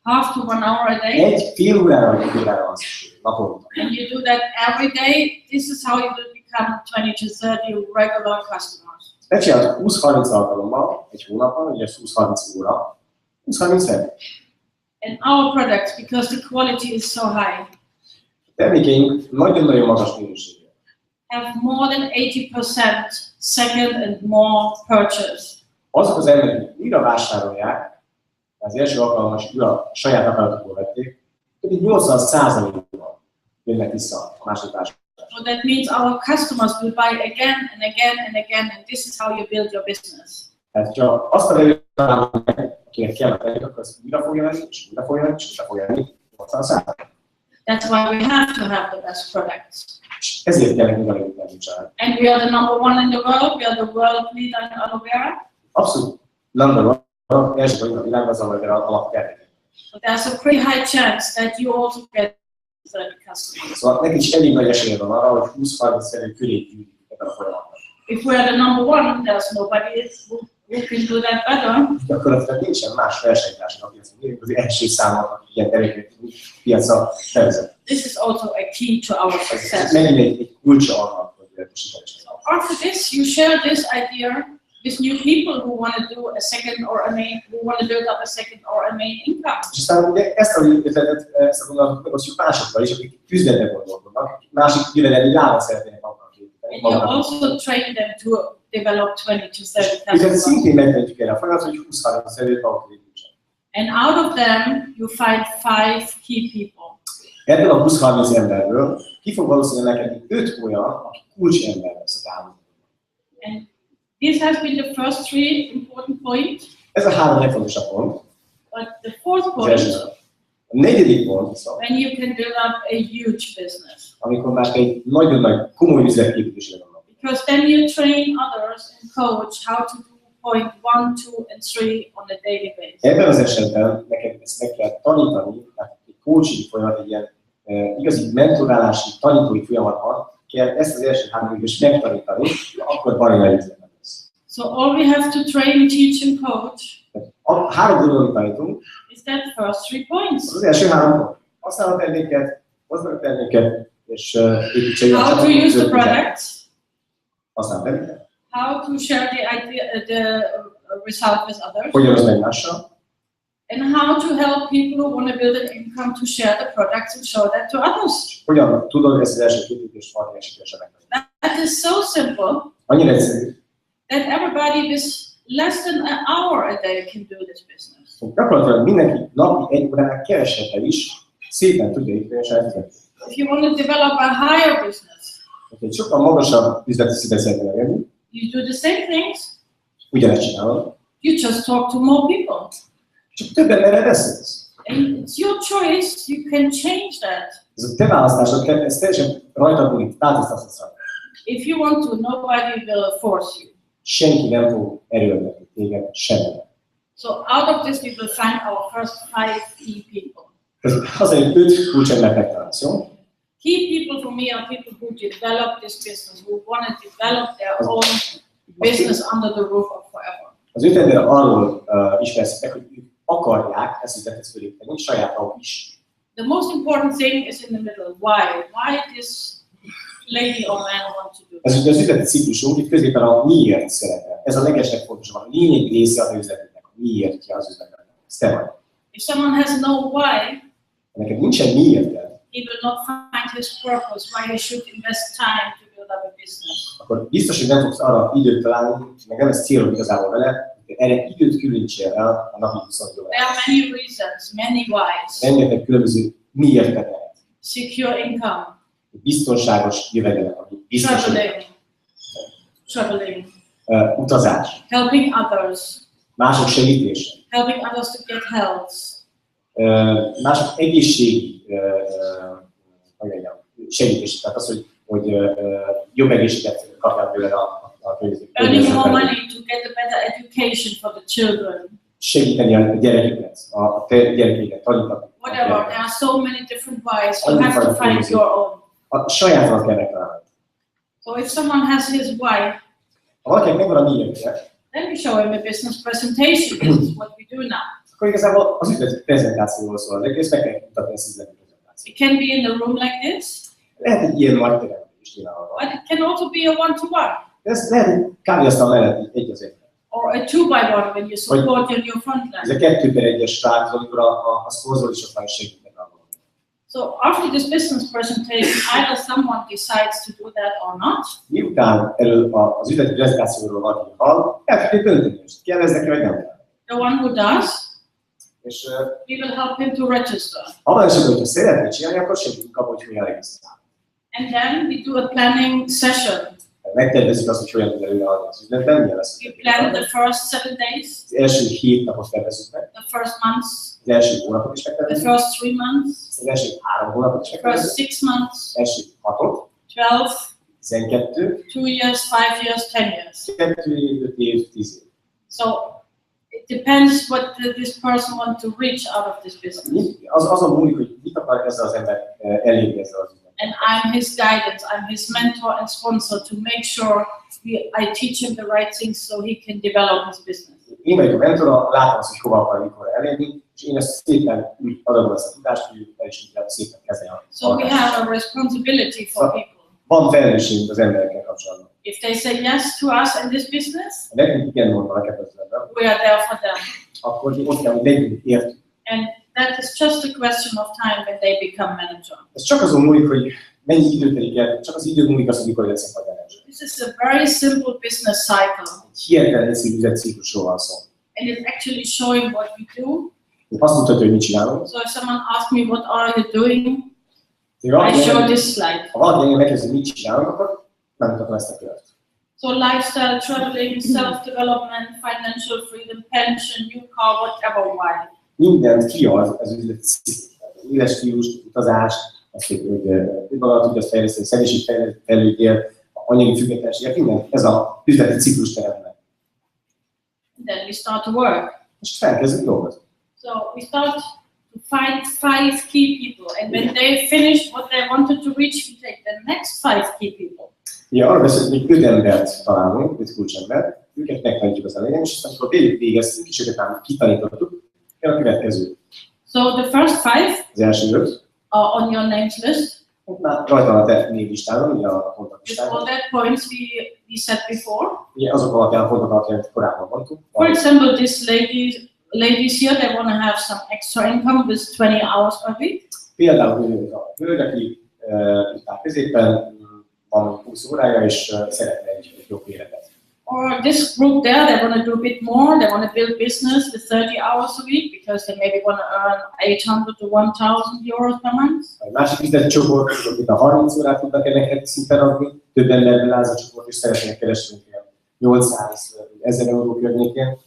half to 1 hour a day. egy fél órára vagy egy órára van szükség, naponta. And you do that every day. This is how you will become 20 to 30 regular customers. Megcsinálod 20-30 alkalommal egy hónapban, ugye 20-30 óra, 20-30 vevő. And our products, because the quality is so high, A termékeink nagyon-nagyon magas minőségű. have more than 80% second and more purchase. Azok az emberek, akik újra vásárolják, az első alkalommal is újra saját akaratukból vették, pedig 80%-ban jönnek vissza a második vásárlásra. So that means our customers will buy again and again and again, and this is how you build your business. Tehát, ha azt a vevőt találunk meg, akinek kell a termék, akkor azt újra fogja venni, és újra fogja venni, és újra fogja venni 80%. That's why we have to have the best products. És ezért kell nekünk a legjobb termékcsalád. And we are the number one in the world. We are the world leader in aloe vera. Abszolút number one, első vagyunk a világban az aloe vera alaptermék. So there's a pretty high chance that you also get 30 customers. Szóval nekik is elég nagy esélye van arra, hogy 20-30 szerű köré gyűjtjük ebben a folyamatban. If we are the number one, there's nobody who can do that better. Gyakorlatilag nincsen más versenytársnak, aki az első számon, aki ilyen terméket piacra bevezet. This is also a key to our success. Megint egy kulcsa annak, hogy sikeres. After this, you share this idea with new people who want to do a second or a main, who want to build up a second or a main income. És aztán ugye ezt a ötletet, ezt a gondolatot megosztjuk másokkal is, akik üzletbe gondolkodnak, másik jövedelmi lábat szeretnének magnak And you also train them to develop 20 to 30 Ezért customers. szintén megmentjük el a folyamat, hogy 20-30 szerűt maguk építsen. And out of them, you find 5 key people. Ebből a 20-30 emberből ki fog valószínűleg neked 5 olyan, aki kulcsember lesz a távol. And this has been the first 3 important points. Ez a 3 legfontosabb pont. But the fourth point, a 4. pont, when you can build up a huge business. Amikor már egy nagyon nagy komoly üzletképítésre van. Because then you train others and coach how to do point 1, 2, and 3 on a daily basis. Ebben az esetben neked ezt meg kell tanítani, tehát egy coaching folyamat, egy ilyen igazi mentorálási, tanítói folyamatban kell ezt az első 3 évben is megtanítani, akkor valami üzletet lesz. So all we have to train, teach, and coach. A 3 dolgot tanítunk. Is that first 3 points? Az első 3 pont. Használod a terméket, hozd meg a terméket, és építsél a How to use the products. Használod a terméket. How to share the result with others. Hogyan az egymással. And how to help people who want to build an income to share the products and show that to others. Hogyan tudod ezt az első képítést valami sikeresebben megtenni? That is so simple. Annyira egyszerű. That everybody with less than an hour a day can do this business. Gyakorlatilag mindenki napi 1 óránál kevesebbel is szépen tudja építeni a saját üzletet. If you want to develop a higher business, egy sokkal magasabb üzleti szintet szeretnél elérni, you do the same things. Ugyanezt csinálod. You just talk to more people. Csak több emberrel beszélsz. And it's your choice. You can change that. Ez a te választásod, ez teljesen rajtad múlik, változtatsz rá. If you want to, nobody will force you. Senki nem fog erőltetni téged semmire. So out of this we will find our first 5 key people. Azért 5 kulcsembert megtalálsz, jó? Key people for me are people who develop this business, who want to develop their own business under the roof of forever. Az 5 ember arról ismersz meg, hogy ők akarják ezt az üzletet fölépíteni, saját maguk is. The most important thing is in the middle. Why? Why this lady or man want to do it? Ez ugye az üzleti ciklusunk, itt középen a miért szerepel. Ez a legeslegfontosabb, a lényegi része az üzletnek, a miértje az üzletnek. Ez te vagy. If someone has no why, neked nincsen miérted, he will not find his purpose, why he should invest time to build up a business. Akkor biztos, hogy nem fogsz arra időt találni, meg nem ez célod igazából vele, hogy erre időt különítsél el a napi 20 órát. There are many reasons, many whys. Rengeteg különböző miért lehet. Secure income. Biztonságos jövedelem, ami biztos. Traveling. Utazás. Helping others. Mások segítése. Helping others to get health. Mások egészségi segítés, tehát az, hogy jobb egészséget kapják tőled a környezetben. Earning more money to get a better education for the children. Segíteni a gyerekeket, a te gyerekeket, tanítani. Whatever, there are so many different ways, you have to find your own. A sajátodat kell megtalálni. So if someone has his why, ha valakinek megvan a miértje, then we show him a business presentation. This is what we do now. Akkor igazából az üzleti prezentációról szól, az egész meg kell mutatni ezt az üzleti prezentációt. It can be in a room like this. Lehet egy ilyen nagy teremben is csinálva. But it can also be a one-to-one. Ez lehet egy kávéasztal mellett egy az egyben. Or a 2-by-1 when you support in your front line. Ez a 2x1-es találkozó, amikor a szporzol is ott segítnek abban. So after this business presentation, either someone decides to do that or not. Miután erről az üzleti prezentációról valaki hall, el kell dönteni, hogy kell ez neki, vagy nem kell. The one who does, és we will help him to register. abban esetben, hogyha szeretné csinálni, akkor segítünk abban, hogy hogyan regisztrál. And then we do a planning session. Megtervezzük azt, hogy hogyan tud előadni az üzletben, milyen lesz. We plan the first 7 days. Az első 7 napot tervezzük meg. The first months. Az első hónapot is The megtervezzük. first 3 months. Az első 3 hónapot is The first megtervezzük. 6 months. Az első 6-ot. 12. 12. 2 years, 5 years, 10 years. 2 év, 5 év, 10 év. So it depends what this person wants to reach out of this business. Azon múlik, hogy mit akar ezzel az ember elérni ezzel az üzletben. And I'm his guidance, I'm his mentor and sponsor to make sure I teach him the right things so he can develop his business. Én vagyok a mentora, látom azt, hogy hova akar, mikor elérni, és én ezt szépen úgy adom ezt a tudást, hogy el is tudjam szépen kezdeni a So we have a responsibility for people. Van felelősségünk az emberekkel kapcsolatban. If they say yes to us in this business, Ha nekünk igen mondanak ebben az üzletben, we are there for them. akkor mi ott kell, hogy legyünk értünk. And that is just a question of time when they become manager. Ez csak azon múlik, hogy mennyi idő telik el, csak az idő múlik az, hogy mikor leszek a menedzser. This is a very simple business cycle. Hihetetlen egyszerű üzletciklusról van szó. And it's actually showing what we do. Azt mutatja, hogy mit csinálunk. So if someone asks me, what are you doing? I show this slide. Ha valaki megkezdi, mit csinálunk, akkor megmutatom ezt a kört. So lifestyle, traveling, self-development, financial freedom, pension, new car, whatever, why. Mindent kiad az üzleti ciklus. Az éles stílus, utazás, azt, hogy önmagad tudod fejleszteni, személyiségfejlődél, anyagi függetlenséget, minden ez az üzleti ciklus teremnek. Then we start to work. És felkezdünk dolgozni. So we start to find 5 key people, and when they finished what they wanted to reach, we take the next 5 key people. Ja, arra beszéltünk, hogy 5 embert találunk, 5 kulcsembert, őket megtanítjuk az elején, és aztán amikor végeztünk, és őket már kitanítottuk, jön a következő. So the first 5 az első 5 are on your names list. Már rajta van a te névlistádon, ugye a kontaktlistáron. All that points we said before. Ugye azok alapján a pontok alapján korábban mondtuk. For example, these ladies here, they want to have some extra income with 20 hours a week. Például a hölgy, aki itt középen van 20 órája, és szeretne egy jobb életet. Or this group there, they want to do a bit more. They want to build business with 30 hours a week because they maybe want to earn 800 to 1,000 euros per month. A másik üzleti csoport, akik a 30 órát tudnak ennek szinten adni, több emberből áll a csoport, és szeretnének keresni 800-1000 euró környékén.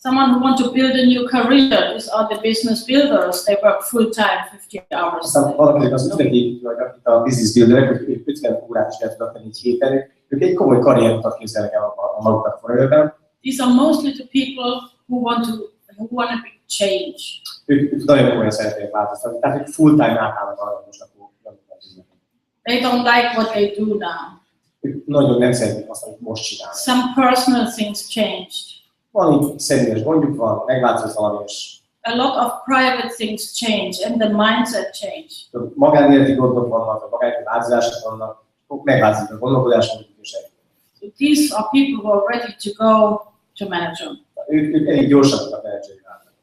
Someone who wants to build a new career, these are the business builders. They work full time, 50 hours. Aztán valakinek az üzleti, vagy akik a business builderek, hogy 50 órát is el tudnak tenni egy héten, ők egy komoly karrierutat képzelnek el a maguknak forrőben. These are mostly the people who want a big change. Ők nagyon komolyan szeretnék változtatni, tehát ők full-time átállnak arra, most akkor They don't like what they do now. Ők nagyon nem szeretnék azt, amit most csinálnak. Some personal things changed. Valami személyes gondjuk van, megváltozott valami, és a lot of private things change and the mindset change. Magánéleti gondok vannak, a magánéleti változások vannak, megváltozik a gondolkodásmódjuk is. So these are people who are ready to go to management. Ők elég gyorsan tudnak menedzseri váltani.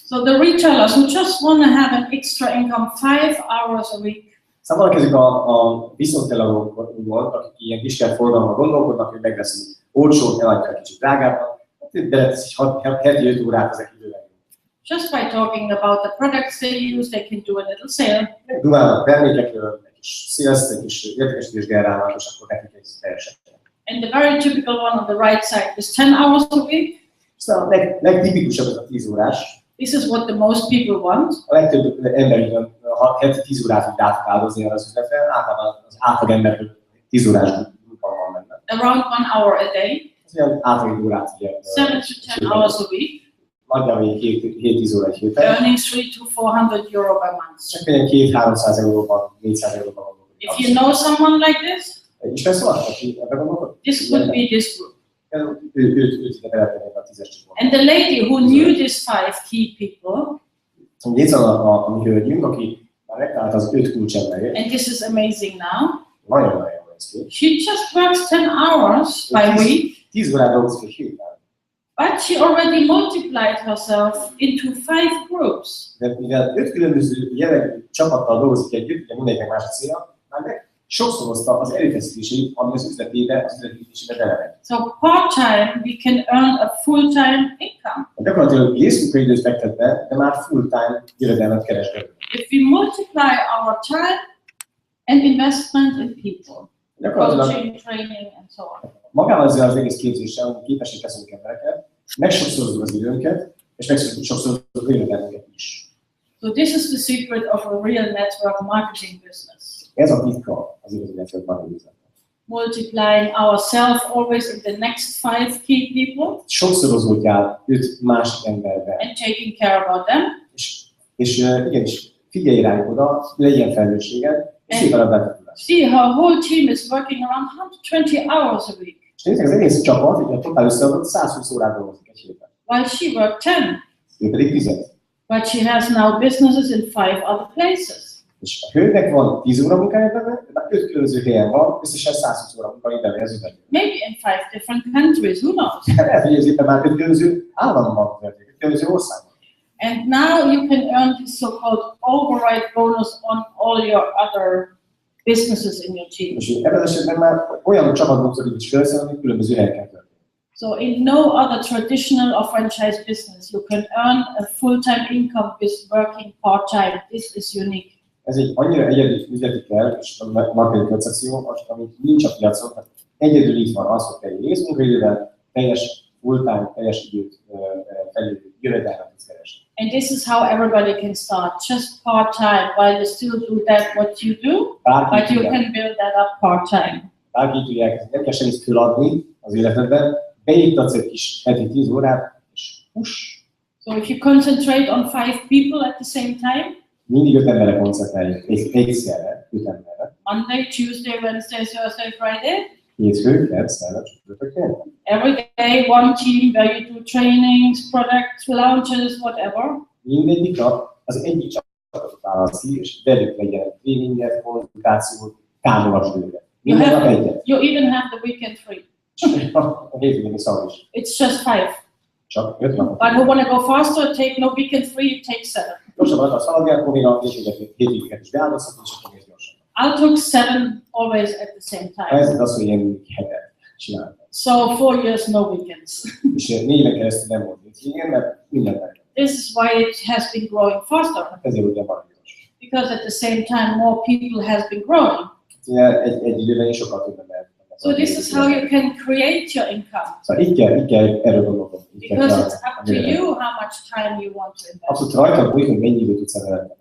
So the retailers who just want to have an extra income 5 hours a week. Szóval vannak ezek a viszontteladók, úgymond, akik ilyen kiskert forgalomban gondolkodnak, hogy megveszik olcsót, eladják kicsit drágában, beleteszik heti 5 órát ezek időben. Just by talking about the products they use, they can do a little sale. Dumálnak termékekről, egy kis sales, egy kis értékesítés generálnak, és akkor nekik egy teljesen. And the very typical one on the right side is 10 hours a week. Szóval a legtipikusabb ez a 10 órás. This is what the most people want. A legtöbb ember ha heti 10 órát tud átáldozni az üzletre, általában az átlag emberről 10 órás munka van benne. Around 1 hour a day. Ez olyan átlag órát ugye. 7 to 10 hours a week. Nagyjából 7-10 óra egy héten. Earning 300 to 400 euro per month. Csak ilyen 200-300 euróban, 400 euróban van. If you know someone like this, ismersz valaki, aki ebben gondolkod? This could be this group. Őt ide beletennék a 10-es csoportba. And the lady who knew these 5 key people, itt van a mi hölgyünk, aki már megtalálta az 5 kulcsemberét. and this is amazing now, Nagyon-nagyon jó. she just works 10 hours by week, 10 órát dolgozik egy héten. but she already multiplied herself into 5 groups. De mivel 5 különböző jellegű csapattal dolgozik együtt, ugye mindegyiknek más a célja, már meg sokszorozta az erőfeszítését, ami az üzletébe belemegy. So part-time, we can earn a full-time income. Gyakorlatilag részmunkaidőt fektet be, de már full-time jövedelmet keres belőle. If we multiply our time and investment in people, coaching, training, and so on. Magával ezzel az egész képzéssel, hogy képessé teszünk embereket, megsokszorozunk az időnket, és megsokszorozunk a jövedelmünket is. So this is the secret of a real network marketing business. Ez a titka az igazi network marketingnek. Multiplying ourselves always in the next 5 key people. Sokszorozódjál 5 másik emberben. And taking care about them. És igenis, figyelj rájuk oda, legyen felelősséged, és szépen a betetülás. See, her whole team is working around 120 hours a week. És nézzük, az egész csapat, ugye a totál összeadott 120 órát dolgozik egy héten. While she worked 10. Ő pedig 10. But she has now businesses in 5 other places. És a hölgynek van 10 óra munkája benne, de 5 különböző helyen van, összesen 120 óra munkája benne az üzletben. Maybe in 5 different countries, who knows? Lehet, hogy ez itt már 5 különböző államban történik, 5 különböző országban. And now you can earn this so-called override bonus on all your other businesses in your team. És ebben az esetben már olyan csapatban tudjuk is felszállni, hogy különböző helyeken történik. So in no other traditional or franchise business you can earn a full-time income with working part-time. This is unique. Ez egy annyira egyedi üzleti terv és a marketing koncepció, amit nincs a piacon. Egyedül itt van az, hogy te egy részmunkaidővel teljes full-time, teljes időt felülő jövedelmet tudsz keresni. And this is how everybody can start, just part-time, while you still do that what you do, but you can build that up part-time. Bárki tudja elkezdeni, nem kell semmit föladni az életedben, beiktatsz egy kis heti 10 órát, és push. So if you concentrate on 5 people at the same time, mindig 5 emberre koncentráljuk, egyszerre 5 emberre. Monday, Tuesday, Wednesday, Thursday, Friday. Hétfő, kedd, szerdán, csütörtök, péntek. Every day, one team where you do trainings, product launches, whatever. Mindegyik nap az egyik csapatot válasz ki, és velük legyen tréninget, konzultációt, támogass őket. Minden nap egyet. You even have the weekend free. A hétvégén szabad is. It's just 5. Csak 5 napot. But who want to go faster, take no weekend free, take 7. Gyorsabban akarsz haladni, akkor még a hétvégéket is beáldozhatod, és akkor mész gyorsan. I took 7 always at the same A time. helyzet az, hogy én hetet csináltam. So 4 years, no weekends. És 4 éven keresztül nem volt hétvégén, mert minden meg. This is why it has been growing faster. Ezért ugye van gyors. Because at the same time, more people has been growing. Egy időben is sokkal több ember. So this is how you can create your income. Szóval így kell erről gondolkodni. Because it's up to you how much time you want to invest. Abszolút rajta múlik, hogy mennyi időt tudsz elvenni.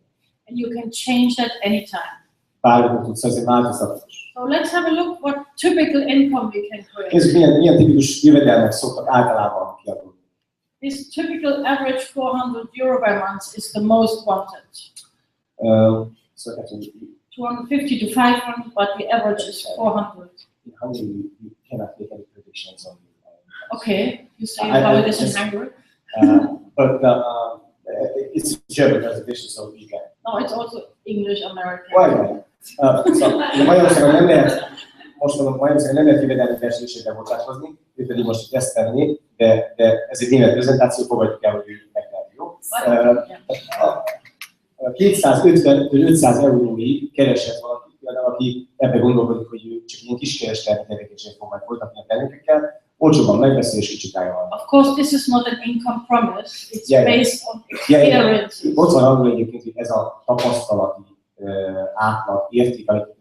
And you can change that anytime. Bármikor tudsz ezért változtatni. So let's have a look what typical income we can create. Nézzük, milyen tipikus jövedelmek szoktak általában kiadni. This typical average 400 euro by month is the most wanted. So 250 to 500, but the average is 400. You cannot make any predictions on Okay, you say how it is in Hungary? But it's German reservation, so you can. No, it's also English American. Why? So, Magyarországon nem lehet, most mondom, Magyarországon nem lehet jövedelmi versenységre bocsátkozni, ő pedig most ezt tenni, de ez egy német prezentáció, fogadjuk el, hogy ő megtehet, jó? 250-500 euróig keresett valaki, például aki ebbe gondolkodik, hogy ő csak ilyen kiskereskedelmi tevékenységet fog majd folytatni a termékekkel, olcsóban megveszi és kicsikája van. Of course, this is not an income promise. It's based on experience. Ott van angol egyébként, hogy ez a tapasztalati átlag érték, amit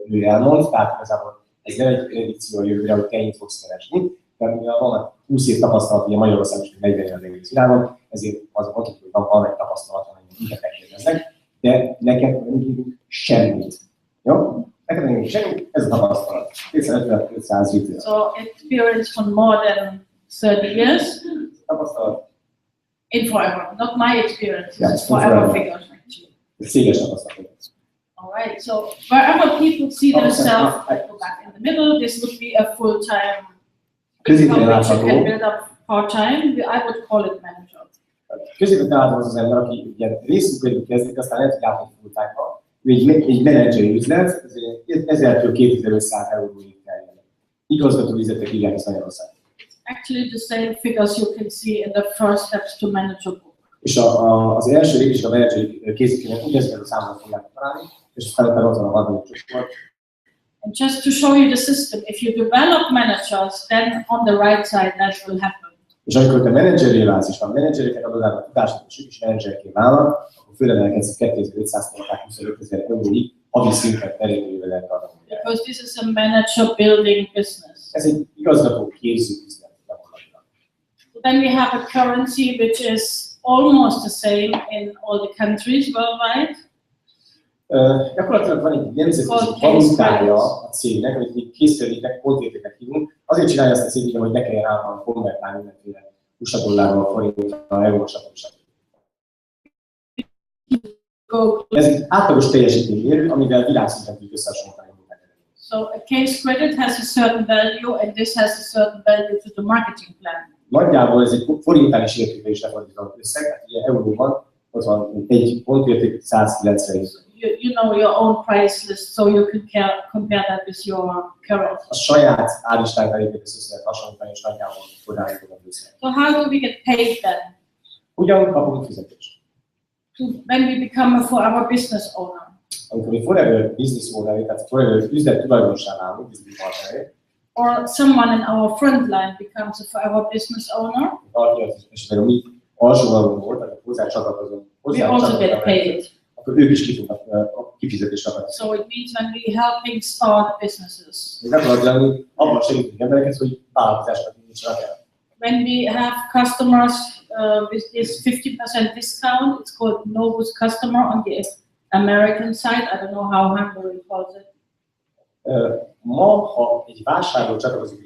ő elmond, tehát igazából ez nem egy predikció a jövőre, hogy te ennyit fogsz keresni, mert mivel van 20 év tapasztalat, ugye Magyarországon is 40 év az egész világon, ezért az mondjuk, hogy van egy tapasztalat, amit minket megkérdeznek, de neked nem tudunk semmit. Jó? Neked nem semmit, ez a tapasztalat. 250-500 liter. So experience for more than 30 years. Tapasztalat. In forever, not my experience. Yeah, It's forever figures actually. Ez céges tapasztalat. All right. So wherever people see themselves, go back in the middle. This would be a full-time income which you can build up part-time. I would call it manager. Középen találtam az ember, aki ugye részmunkaidőt kezdik, aztán lehet, hogy átmegy full-time-ba. Ő egy menedzseri üzlet, 1000-től 2500 euróig terjed. Igazgató üzletek hívják ezt Magyarországon. Actually, the same figures you can see in the first steps to manage a book. És az első lépés a menedzseri készítmények ugyanezeket a számokat fogják találni, és aztán ott van a harmadik csoport. And just to show you the system, if you develop managers, then on the right side that will happen. És amikor te menedzseré válsz, és a menedzsereket adod át a tudásokat, és ők is menedzserké válnak, akkor fölemelkedsz 2500-tól akár 25 000 euróig, havi szinten terjedő jövedelmet adnak. Because this is a manager building business. Ez egy igazgató képző üzlet gyakorlatilag. Then we have a currency which is almost the same in all the countries worldwide. Gyakorlatilag van egy nemzetközi valutája a cégnek, amit mi készpénznek, pontértéknek hívunk. Azért csinálja azt a cég, hogy ne kelljen állandóan konvertálni mindenféle USA dollárról, forintra, euróra, stb. Ez egy átlagos teljesítménymérő, amivel világszinten tudjuk összehasonlítani a munkát. So a case credit has a certain value, and this has a certain value to the marketing plan. Nagyjából ez egy forintális értékben is lefordított összeg, hát ugye euróban ott van egy pontérték 190. You know your own price list, so you can compare that with your current. A saját árlistánkra egyébként össze lehet hasonlítani, és nagyjából odállítod össze. So how do we get paid then? Ugyan kapunk fizetést. When we become a forever business owner. Amikor mi forever business owner, tehát forever üzlet tulajdonossá válunk, üzleti partneré. Or someone in our front line becomes a forever business owner. Valaki az esetben mi alsóvalóban volt, tehát hozzá csatlakozunk. We also get paid. akkor ők is ki fognak a kifizetést kapni. So it means when we helping start businesses. Gyakorlatilag abban segítünk embereket, hogy vállalkozásokat indítsanak el. When we have customers with this 50% discount, it's called Novus customer on the American side. I don't know how Hungary calls it. Ma, ha egy vásárló csatlakozik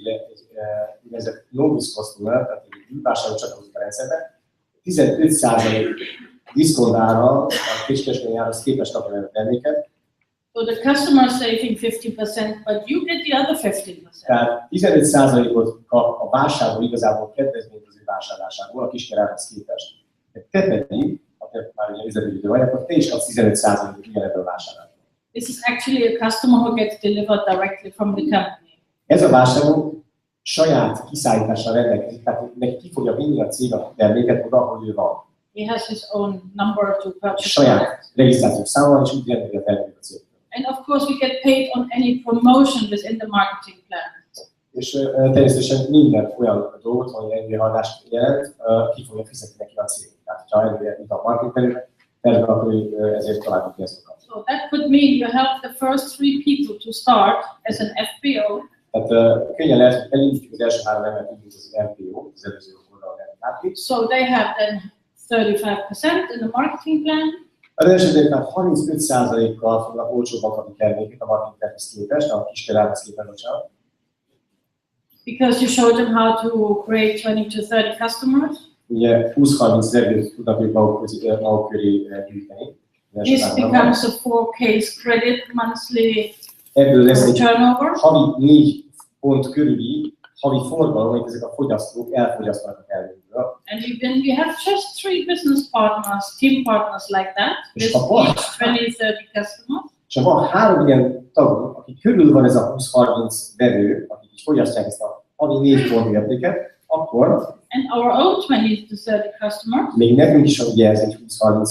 egy Novus customer, tehát egy vásárló csatlakozik a rendszerbe, 15% diszkontára a kiskereskedelmi árhoz képes kapja meg a terméket. So the customer is saving 50%, but you get the other 50%. Tehát 15%-ot kap a vásárló igazából kedvezményt az ő vásárlásából a kiskereskedelmihez képest. Te pedig, ha már ugye üzletügyő vagy, akkor te is kapsz 15%-ot ugyanebből a vásárlásból. This is actually a customer who gets delivered directly from the company. Ez a vásárló saját kiszállítással rendelkezik, tehát neki ki fogja vinni a cég a terméket oda, ahol ő van. He has his own number to purchase. Saját regisztrációs számmal, és úgy rendeli a terméket a cég. And of course we get paid on any promotion within the marketing plan. És természetesen minden olyan dolgot, ami előrehadást jelent, ki fogja fizetni neki a cég. Tehát ha előre a marketing terve, akkor ezért találjuk pénzt. So that could mean you help the first 3 people to start as an FBO. Tehát könnyen lehet, hogy elindítjuk az első 3 embert, úgy, mint az FBO, az előző oldalon látni. So they have then 35% in the marketing plan. Az esetben 35%-kal fognak olcsóbban kapni terméket a marketing tervhez képest, a kiskereskedelmihez képest, bocsánat. Because you show them how to create 20 to 30 customers. Ugye 20-30 zergőt tudnak ők maguk köré gyűjteni. This becomes a 4K credit monthly ebből lesz egy turnover. havi 4 pont körüli havi forgalom, hogy ezek a fogyasztók elfogyasztanak a termékből. And when we have just 3 business partners, team partners like that, with each 20-30 customers. És ha van 3 ilyen tagunk, aki körül van ez a 20-30 vevő, akik is fogyasztják ezt a havi 4 pont értéket, akkor and our own 20 to 30 customers. Még nekünk is ugye ez egy 20-30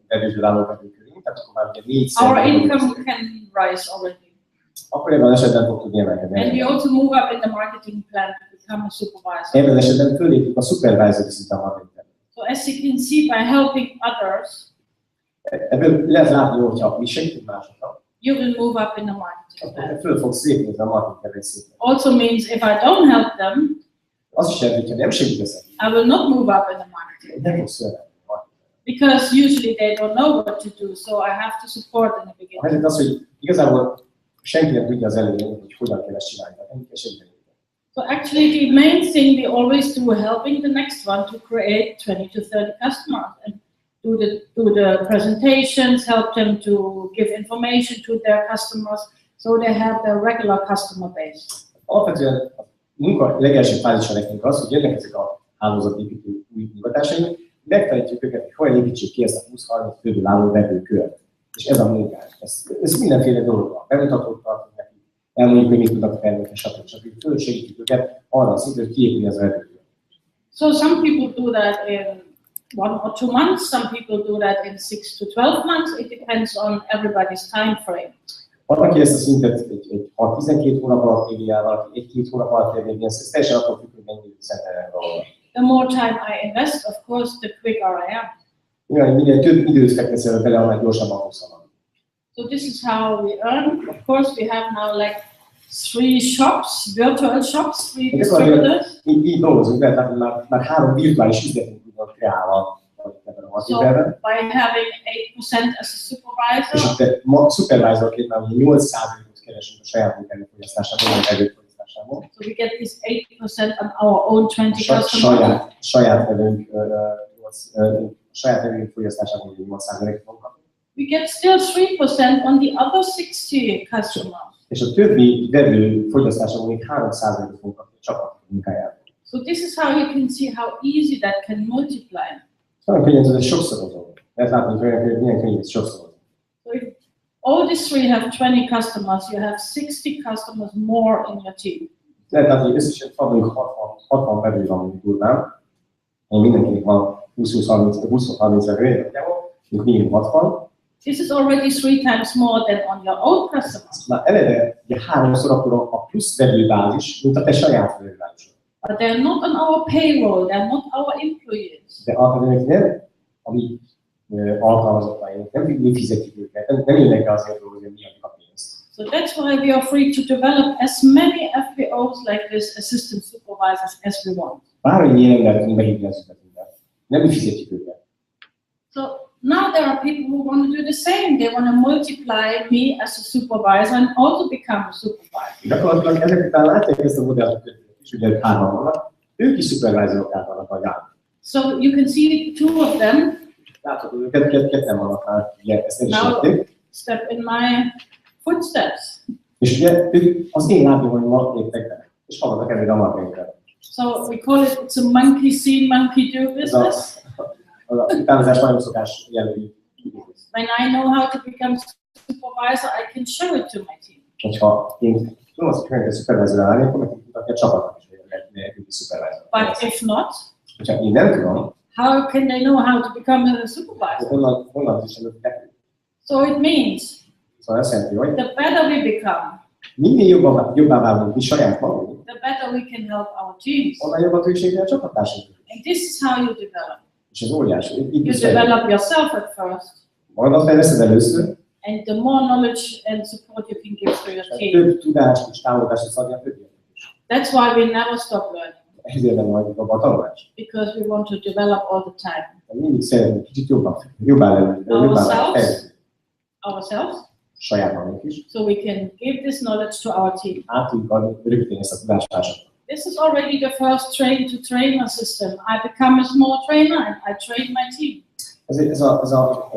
vevőből álló vevőkörünk, tehát akkor már ugye 4-szer. Our income can rise already. Akkor ebben az esetben fog tudni emelkedni. And we also move up in the marketing plan to become a supervisor. Ebben az esetben fölépjük a supervisor szinten a marketing. So as you can see, by helping others, ebből lehet látni, hogyha mi segítünk másoknak, you will move up in the marketing plan. akkor föl fogsz lépni a marketing szinten. Also means if I don't help them, az is jelenti, hogy nem segítesz, I will not move up in the marketing. Nem fogsz fölvenni. Because usually they don't know what to do, so I have to support in the beginning. A helyzet az, hogy igazából senki nem tudja az elején, hogy hogyan kell ezt csinálni, tehát nem kell segíteni. So actually the main thing we always do helping the next one to create 20 to 30 customers and do the presentations, help them to give information to their customers so they have their regular customer base. Alapvetően a munka legelső fázisa nekünk az, hogy jönnek ezek a hálózatépítő új munkatársai, megtanítjuk őket, hogy hogyan építsék ki ezt a 20-30 főből álló vevőkört. És ez a munkás. Ez mindenféle dolog van. Bemutatót tartunk nekik, elmondjuk, hogy mit tudnak felmérni, stb. Fölsegítjük őket arra a szintre, hogy kiépülni az vevőkört. So some people do that in 1 or 2 months, some people do that in 6 to 12 months. It depends on everybody's time frame. Van, aki ezt a szintet egy 6-12 hónap alatt éri el, valaki 1-2 hónap alatt éri el, ez teljesen attól függ, hogy mennyi szentelnek valahol. The more time I invest, of course, the quicker I am. Minél több időt fekteszel bele, annál gyorsabban fogsz haladni. So this is how we earn. Of course, we have now like 3 shops, virtual shops, 3 distributors. Így dolgozunk, tehát már 3 virtuális üzletünk tudnak kreálva ebben a marketingben. By having 8% as a supervisor. És akkor ma supervisorként már 8%-ot keresünk a saját munkánk fogyasztásából, a vevők fogyasztásából. So we get this 8% on our own 20 customers. Saját vevők fogyasztásából 8%-ot fogunk kapni. We get still 3% on the other 60 customers. És a többi vevő fogyasztásából még 3%-ot fogunk kapni a csapat munkájából. So this is how you can see how easy that can multiply. Nagyon könnyen ez sokszorozó. Lehet látni, hogy milyen könnyű ez sokszorozó. So if all these 3 have 20 customers, you have 60 customers more in your team. Lehet látni, hogy összesen 60 vevő van, mint durván. Mindenkinek van 20-30 vevője, mondjuk minimum 60. This is already 3 times more than on your own customers. Na eleve, ugye 3-szor akkor a plusz vevőbázis, mint a te saját vevőbázisod. But they're not on our payroll, they're not our employees. De alapvetően nem a mi alkalmazottaink, nem mi fizetjük őket, nem jönnek el azért, hogy mi adjuk a pénzt. So that's why we are free to develop as many FBOs like this, assistant supervisors, as we want. Bármennyi ember tudunk behívni az üzletünkbe. Nem mi fizetjük őket. So now there are people who want to do the same. They want to multiply me as a supervisor and also become a supervisor. Gyakorlatilag ezek után látják ezt a modellt, és ugye hárman vannak, ők is supervisorok akarnak magát. So you can see two of them. Láthatod őket, ketten vannak már, ugye ezt nem is látték. Step in my footsteps. És ugye ők az én lábnyomon ma léptek be, és haladnak előre a marketingre. So we call it, it's a monkey see, monkey do business. Az utánozás nagyon szokás jellegű. When I know how to become supervisor, I can show it to my team. Hogyha én tudom azt, hogy supervisor állni, akkor meg mutatni a csapatnak is, hogy lehet supervisor. But if not, hogyha én nem tudom, how can they know how to become a supervisor? honnan is előtt. So it means Szóval azt jelenti, hogy the better we become, minél jobbá válunk mi saját magunk, the better we can help our teams. onnan jobb a tőségre a csapattársaink. And this is how you develop. És az óriási. You develop yourself at first. Magadat fejleszted először, and the more knowledge and support you can give to your team. több tudást és támogatást tudsz adni a többieknek is. That's why we never stop learning. Ezért nem majd abban a tanulás. Because we want to develop all the time. Mindig szeretnénk kicsit jobbá lenni. Ourselves. Saját magunk is. So we can give this knowledge to our team. Át tudjuk adni rögtön ezt a tudást társaknak. This is already the first train-to-trainer system. I become a small trainer and I train my team. Ez a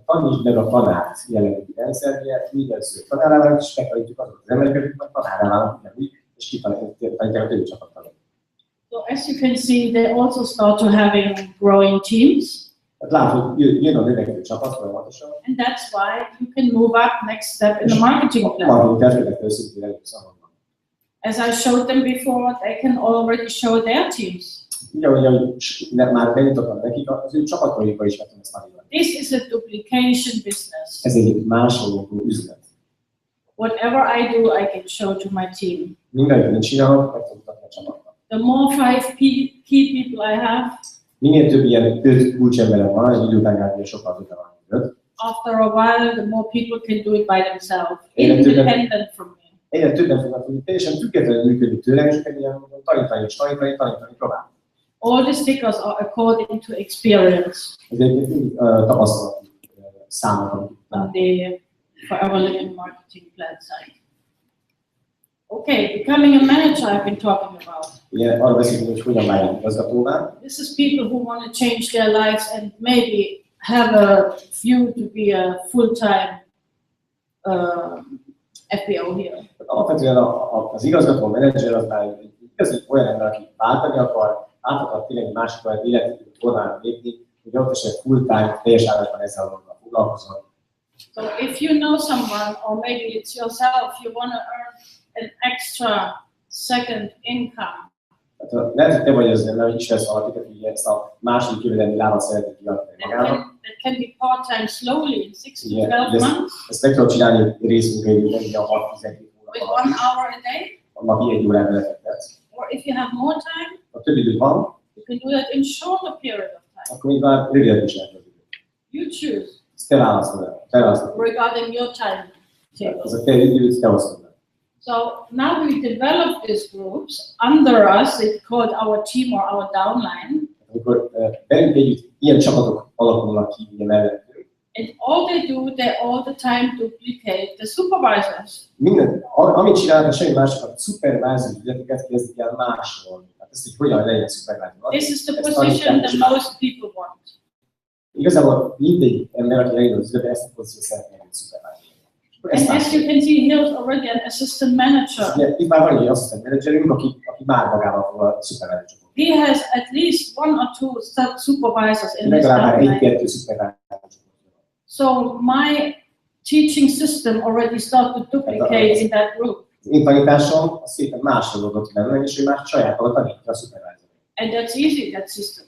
tanítsd meg a tanárt jellegű rendszerje, mi először tanárá válunk, és megtanítjuk azokat az embereket, akik tanárá válnak ugyanúgy, és kitanítják a többi csapattal. So as you can see, they also start to having growing teams. Látod, jön a növekvő csapat folyamatosan. And that's why you can move up next step in the marketing plan. As I showed them before, they can already show their teams. Már bemutattam nekik, az ő csapataikba is vettem ezt tanítani. This is a duplication business. Ez egy másoló üzlet. Whatever I do, I can show to my team. Mindenki csinálok, meg tudom mutatni a csapatnak. The more 5 key people I have, minél több ilyen 5 kulcsemberem van, egy idő után kb. Sokkal többen van 5. After a while, the more people can do it by themselves, independent from me. Egyre többen fognak tudni teljesen függetlenül működni tőlem, és ilyen tanítani próbálni. All the stickers are according to experience. Ez egy tapasztalat számomra. On the Forever Living Marketing Plan site. Okay, becoming a manager I've been talking about. Igen, arra beszélünk, hogy hogyan váljunk igazgatóvá. This is people who want to change their lives and maybe have a view to be a full-time FBO here. Alapvetően az igazgató, a menedzser az már igazi olyan ember, aki váltani akar, át akar tényleg egy másik olyan életű formára lépni, hogy ott esetleg full-time, teljes állásban ezzel a foglalkozol. So if you know someone, or maybe it's yourself, you want to earn an extra second income. Lehet, hogy te vagy az ember, hogy ismersz valakit, aki ezt a második jövedelmi lábat szeretnék kiadni magának. That can be part-time slowly in 6 to 12 months. Ezt meg tudod csinálni részmunkaidőben, ugye a 6-12 hónap with 1 hour a day. Napi 1 órát belefektetsz. Or if you have more time, ha több időd van, you can do that in shorter period of time. Akkor még már rövidebb is lehet. You choose. Ezt te választod. Regarding your time table. Ez a te időt te osztod. So now we develop these groups under us. It's called our team or our downline. Amikor velünk együtt ilyen csapatok alakulnak ki ugye mellettünk. And all they do, they all the time duplicate the supervisors. Minden, amit csinálnak, semmi mások, a supervisor ügyleteket kezdik el másolni. Tehát ezt, hogy hogyan legyen supervisor. This is the position that most people want. Igazából mindegy ember, aki eljön az üzletbe, ezt a pozíciót szeretné egy supervisor. And as you can see, here's already an assistant manager. Itt már van egy assistant managerünk, aki már magával fog a supervisor. He has at least 1 or 2 supervisors in his legalább downline. 1-2 supervisor. So my teaching system already started to duplicate in that group. Az én tanításom az szépen másolódott benne, és ő már saját maga tanítja a supervisor. And that's easy, that system.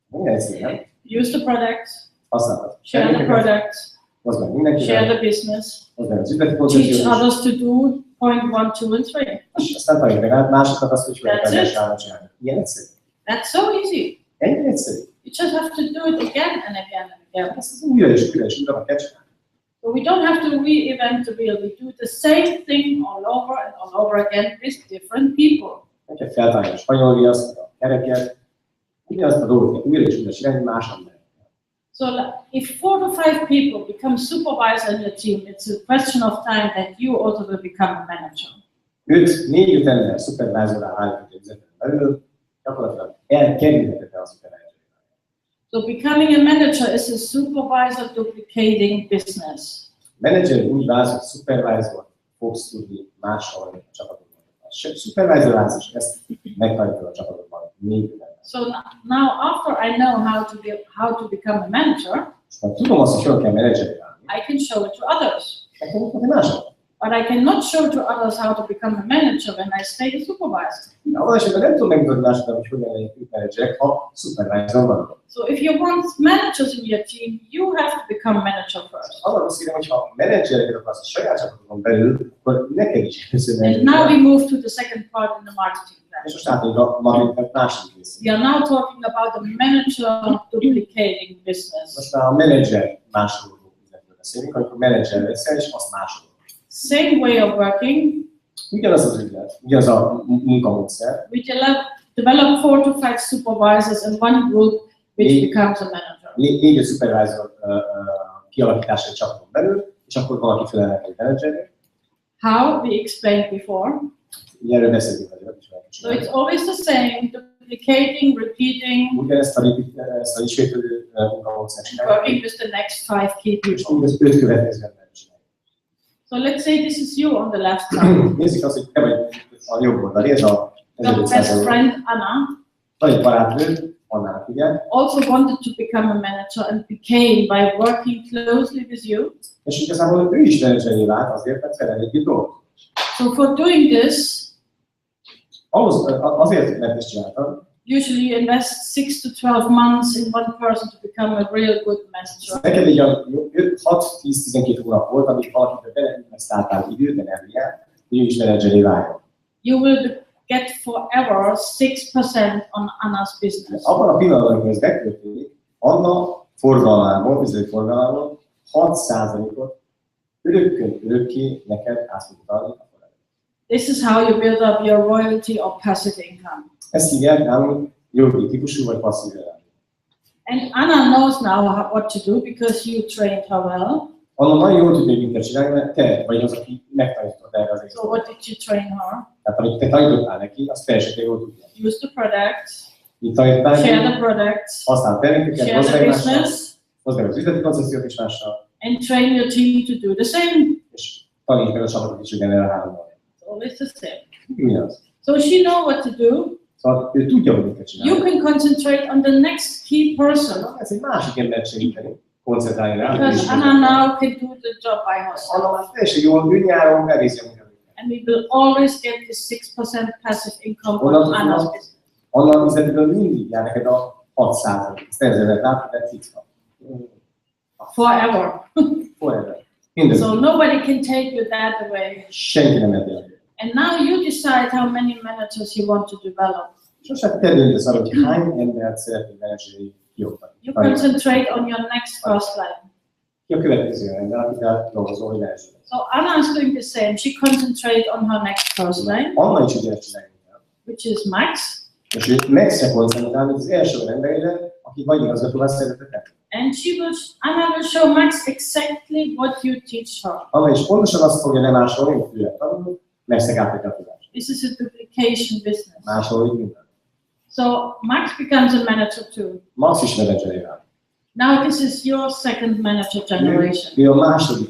Minden egyszerű, nem? Use the products, Használod. share the products, Hozd meg mindenkivel. share the business, Hozd meg az üzleti teach koncepciót. others to do point 1, 2, and 3. És aztán tanít meg át másoknak azt, hogy hogyan kell csinálni. Ilyen egyszerű. That's so easy. Ennyire egyszerű. You just have to do it again and again and again. Yeah. Ezt újra és újra meg kell csinálni. So we don't have to reinvent the wheel. We do the same thing all over and all over again with different people. Nem kell feltárni a spanyol viaszt, a kereket, ugyanazt a dolgot újra és újra csinálni más ember. So if 4 to 5 people become supervisor in your team, it's a question of time that you also will become a manager. 4-5 ember szupervájzorrá állítani üzleten belül, gyakorlatilag elkerülhetetlen a szupervájzor. So becoming a manager is a supervisor duplicating business. Menedzser úgy válsz, hogy szupervájzor fogsz tudni másolni a csapatokban. Szupervájzor válsz, és ezt megtanítod a csapatokban. So now after I know how to become a manager, tudom azt, hogy hogyan kell menedzseré válni. I can show it to others. Nekem mutatni másoknak. But I cannot show to others how to become a manager when I stay a supervisor. Abban esetben nem tudom megmutatni másoknak, hogy hogyan legyek menedzserek, ha szupervájzor vannak. So if you want managers in your team, you have to become manager first. Arra beszélem, hogy ha menedzsereket akarsz a saját csapatokon belül, akkor neked is köszönöm. And now we move to the second part in the marketing plan. És most átmegyünk a marketing második részére. We are now talking about the manager duplicating business. Most már a menedzser másoló üzletről beszélünk, amikor menedzser leszel, és azt másolod. Same way of working. Ugyanaz az ügylet, ugyanaz a munkamódszer. We develop 4 to 5 supervisors in one group, which becomes a manager. 4 supervisor kialakítása egy csapaton belül, és akkor valaki felelnek egy menedzsernek. How? We explained before. Ugye erről beszéltünk azért is. So it's always the same, duplicating, repeating. Ugyanezt a ismétlődő munkamódszert csináljuk. Working with the next 5 key És people. az 5 következő ember csináljuk. So let's say this is you on the left side. Nézzük azt, hogy te vagy a jobb oldali, ez a Your best friend Anna van egy barátnőd, Annának ugye, also wanted to become a manager and became by working closely with you. és igazából ő is menedzseré vált azért, mert felel egy dolgot. So for doing this, Azért, mert ezt csináltam, usually you invest 6 to 12 months in one person to become a real good manager. neked így a 6-10-12 hónap volt, amíg valakiben beleinvestáltál időt, energiát, hogy ő is menedzseré váljon. You will get forever 6% on Anna's business. Abban a pillanatban, amikor ez megtörténik, Anna forgalmából, üzleti forgalmából 6%-ot örökké neked át fog utalni a forrásba. This is how you build up your royalty or passive income. Ezt hívják nálunk jogi típusú vagy passzív jövedelem. And Anna knows now what to do because you trained her well. Anna nagyon jól tudja, hogy mit kell csinálni, mert te vagy az, aki megtanítottad erre az egész. So what did you train her? Tehát amit te tanítottál neki, azt teljesen jól tudja. Use the product, Mit tanítottál neki? share the product, Használd termékeket, share hozd the meg mással, business, hozd meg az üzleti koncepciót is mással, and train your team to do the same. és tanítsd meg a csapatot is, hogy erre a háromban. It's always the same. Ugyanaz. So she knows what to do. Szóval ő tudja, hogy mit kell csinálni. You can concentrate on the next key person Ez egy másik embert segíteni, koncentrálni rá. because Anna now can do the job by herself. Anna már teljesen jól, ő nyáron elvégzi a munkát. And we will always get this 6% passive income on Anna's business. Anna üzletiből mindig jár neked a 6%. Ezt ezzel látod, de fixva. Forever. Forever. Minden. So nobody can take you that away. Senki nem érdekel. And now you decide how many managers you want to develop. Sosem te döntesz arra, hogy hány embert szeretnél menedzseri kioktatni. You concentrate on your next first line. Ki a következő ember, akivel dolgozol, hogy menedzseri. So Anna is doing the same. She concentrates on her next first line, Anna is ugyanezt csinálja. which is Max. És ő megsze koncentrál, mint az első emberére, aki vagy igazgatóvá szeretett. And Anna will show Max exactly what you teach her. Anna is pontosan azt fogja nem másolni, hogy ő tanul, megszeg átadja a tudást. This is a duplication business. Másolni minden. So Max becomes a manager too. Max is menedzseré vált. Now this is your second manager generation. Ő a második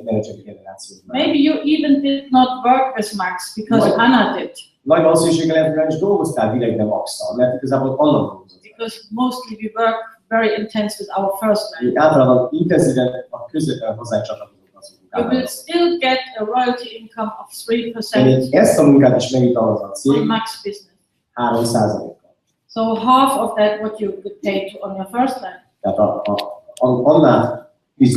menedzseri generáció. Maybe you even did not work with Max because Anna did. Nagy valószínűséggel ebben is dolgoztál direktben Max-tal, mert igazából Anna dolgozott. Because mostly we work very intense with our first line. Általában intenzíven a közvetlen hozzánk csatlakozók az You will still get a royalty income of 3% Még ezt a munkát is megjutalmazza a on cég Max business. 3%-kal. So half of that what you could pay to on your first line. Tehát annál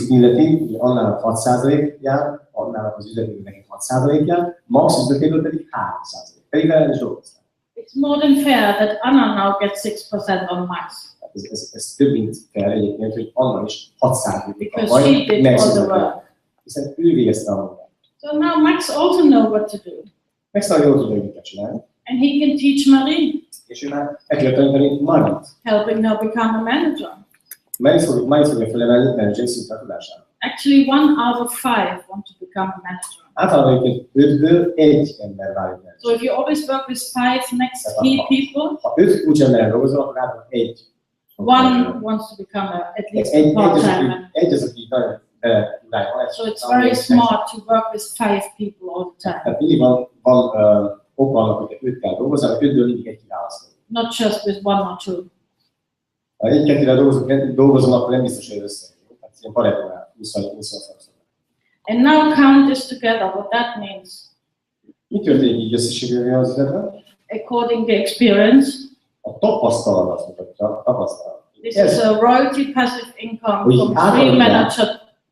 illeti, annál 6% jár, annál az üzletében 6% jár, Max üzletéből pedig 3%. Pedig vele is dolgoztál. It's more than fair that Anna now gets 6% on Max. ez több mint fel egyébként, hogy annál is 6%-a vagy megszületett. Hiszen ő végezte a munkát. So now Max also know what to do. Max nagyon jól tudja, hogy mit kell csinálni. And he can teach Marie. És ő már el kell tanítani Marit. Helping her become a manager. Marit fogja felemelni menedzser szintre tudására. Actually, 1 out of 5 want to become a manager. Általában egyébként 5-ből 1 ember válik menedzser. So if you always work with 5 next key people, ha 5 kulcsemberrel dolgozol, akkor általában 1. One wants to become at least a part-time manager. Egy az, aki nagyon So it's very smart to work with 5 people all the time. Tehát mindig van oka annak, hogy 5-tel dolgozol, 5-ből mindig 1 kiválasztod. Not just with 1 or 2. Ha 1-2-vel dolgozom, akkor nem biztos, hogy összejön. Tehát ilyen paretónál 20-20-szor. And now count this together, what that means. Mi történik így összességében az üzletben? According to experience, a tapasztalat azt mutatja, tapasztalat. This is a royalty passive income from 3 manager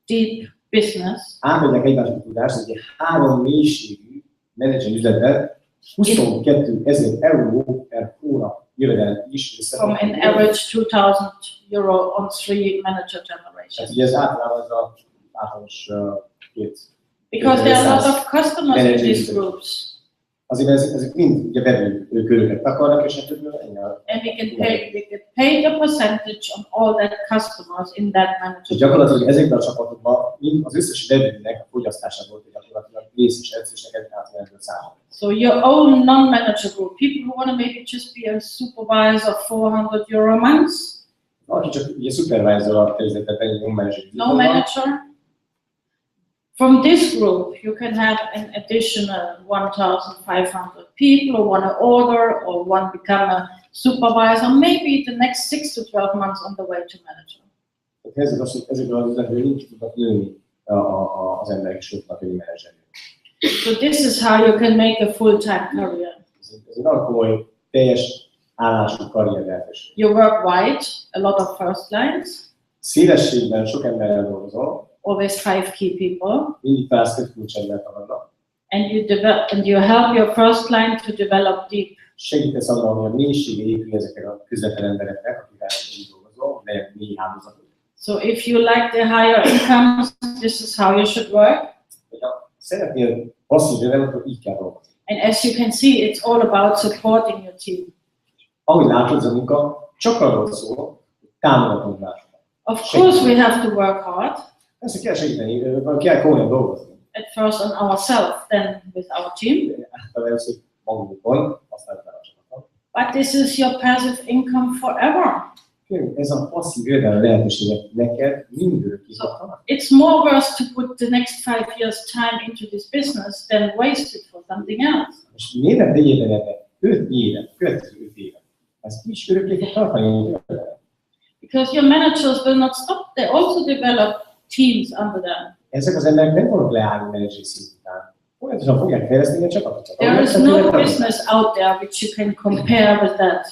deep business. Átadják egymásnak tudást, hogy egy 3 mélységű menedzser üzletben 22,000 euró per hónap jövedelem is from an average 2,000 euro on 3 manager generations. Tehát ugye ez általában az a általános két. Because there are a lot of customers in these groups. Azért ezek mind ugye vevőköröket akarnak, és and we get paid a percentage on all that customers in that manager. Gyakorlatilag ezekben a csapatokban az összes vevőnek a fogyasztásából gyakorlatilag részesek, és neked átvenetből számolni. So your own non-manager group, people who want to maybe just be a supervisor 400 euro a month. Aki csak ugye supervisor a területet, egy non-manager. No manager. From this group, you can have an additional 1,500 people who want to order or want to become a supervisor, maybe the next 6 to 12 months on the way to manager. Ezekből az üzletből nincs tudnak nőni az emberek, és tudnak nőni menedzsernek. So this is how you can make a full-time career. Ez egy nagyon komoly, teljes állású karrier lehetőség. You work wide, a lot of first lines. Szélességben sok emberrel dolgozol. Always 5 key people. Mindig találsz 5 kulcsembert magadnak. And you help your first line to develop deep. Segítesz abban, hogy a mélysége épül ezeknek a közvetlen embereknek, akikkel így dolgozol, legyen mély hálózatot. So if you like the higher incomes, this is how you should work. Ha szeretnél passzív jövedelmet, akkor így kell dolgozni. And as you can see, it's all about supporting your team. Ahogy látod, az a munka csak arról szól, hogy támogatunk másokat. Of course we have to work hard. Persze kell segíteni, kell komolyan dolgozni. At first on ourselves, then with our team. Általában először magunkon, aztán a csapaton. But this is your passive income forever. Ez a passzív jövedelem lehetőséget neked mindőre kizadta. It's more worth to put the next 5 years' time into this business than waste it for something else. És miért tegyél ebbe 5 évet, következő 5 évet? Ez is örökké fog tartani. Because your managers will not stop, they also develop teams under them. Ezek az emberek nem fognak leállni menedzseri szinten. Folyamatosan fogják fejleszteni a csapatot. There is no business out there which you can compare with that.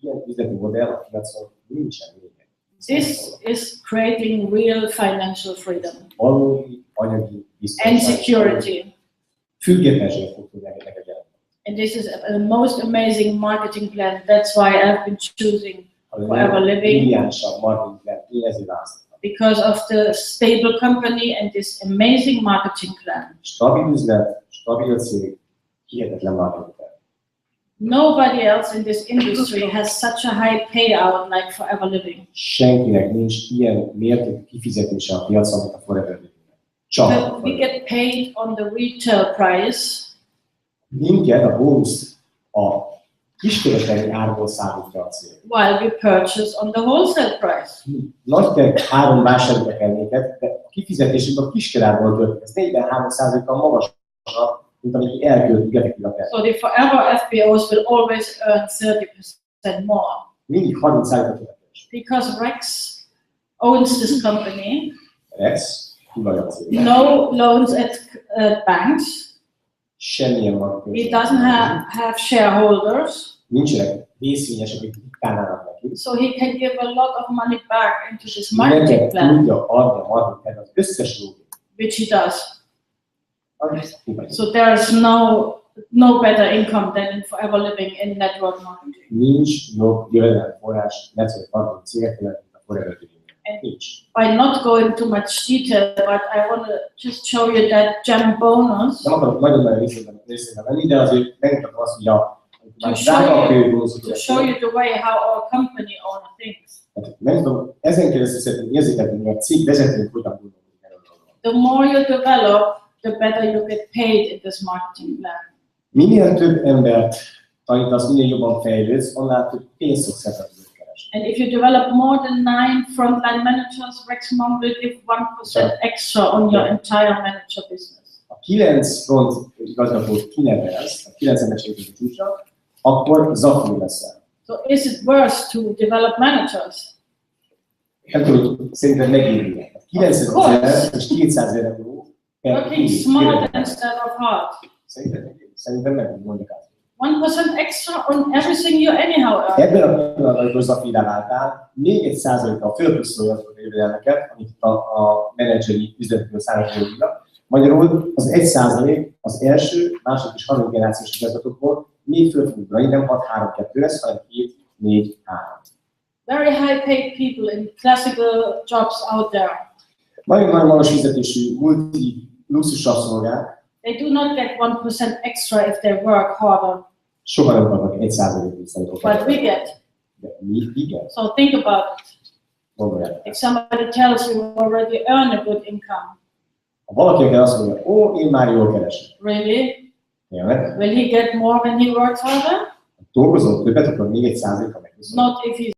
Ilyen üzleti modell a piacon nincsen még. This is creating real financial freedom. Valódi anyagi biztonság. And security. Függetlenséget fog tudni neked jelenteni. And this is the most amazing marketing plan. That's why I've been choosing Forever Living. Marketing plan. Én ezért választottam. Because of the stable company and this amazing marketing plan. Stabil üzlet, stabil cég, hihetetlen marketing plan. Nobody else in this industry has such a high payout like Forever Living. Senkinek nincs ilyen mértékű kifizetése a piacon, mint a Forever Living. Csak. We get paid on the retail price. Minket a bónuszt a kiskereskedelmi árból számítja a cég. While we purchase on the wholesale price. Nagy áron vásárolják el minket, de a kifizetésünk a kiskerárból történik. Ez 43%-kal magasabb, mint amit elköltünk effektív. So the Forever FBOs will always earn 30% more. Mindig 30%-ot többet. Because Rex owns this company. Rex, tulajdonos a cég. No loans at banks. Semmilyen marketing. He doesn't have shareholders. Nincsenek részvényesek, akik diktálnának neki. So he can give a lot of money back into this marketing plan. Tudja adni a marketing az összes lóvét. Which he does. So there is no no better income than in forever living in network marketing. Nincs jobb jövedelemforrás network marketing cégeknél, mint a forever living. Nincs. By not going too much detail, but I want to just show you that gem bonus. Nem akarok nagyon-nagyon részében menni, de azért megmutatom azt, hogy To show you the way how our company owner thinks. Nem tudom, ezen keresztül szeretném érzékelni, hogy a cég vezetőnk hogyan gondolkodik erről a dologról. The more you develop, the better you get paid in this marketing plan. Minél több embert tanítasz, minél jobban fejlődsz, annál több pénzt fogsz szervezni keresni. And if you develop more than 9 frontline managers, maximum will give 1% extra on your entire manager business. A 9 front igazgatót kinevelsz, a 9 emberségét a csúcsra, akkor zafúj leszel. So is it worse to develop managers? Nem tudom, hogy szerintem megéri. 900 és 200 euró per Working smart instead of hard. Szerintem meg mondjuk át. 1% extra on everything you anyhow earn. Ebben a pillanatban, amikor zafírán álltál, még 1%-kal fölpluszolja azokat a jövedelmeket, amit a menedzseri üzletből származó jövedelmek. Magyarul az 1% az első, második és harmadik generációs igazgatókból még föl fogunk rajni, nem 6-3-2 lesz, hanem 2-4-3. Very high paid people in classical jobs out there. Nagyon-nagyon magas fizetésű multi luxus rabszolgák. They do not get 1% extra if they work harder. Soha nem kapnak 1%-ot viszont. But we get. De mi igen? So think about it. Gondolják. If somebody tells you already earn a good income. Ha valaki azt mondja, ó, én már jól keresek. Really? Tényleg? Will he get more when he works harder? Dolgozol többet, akkor még 1%-kal megviszont. Not if he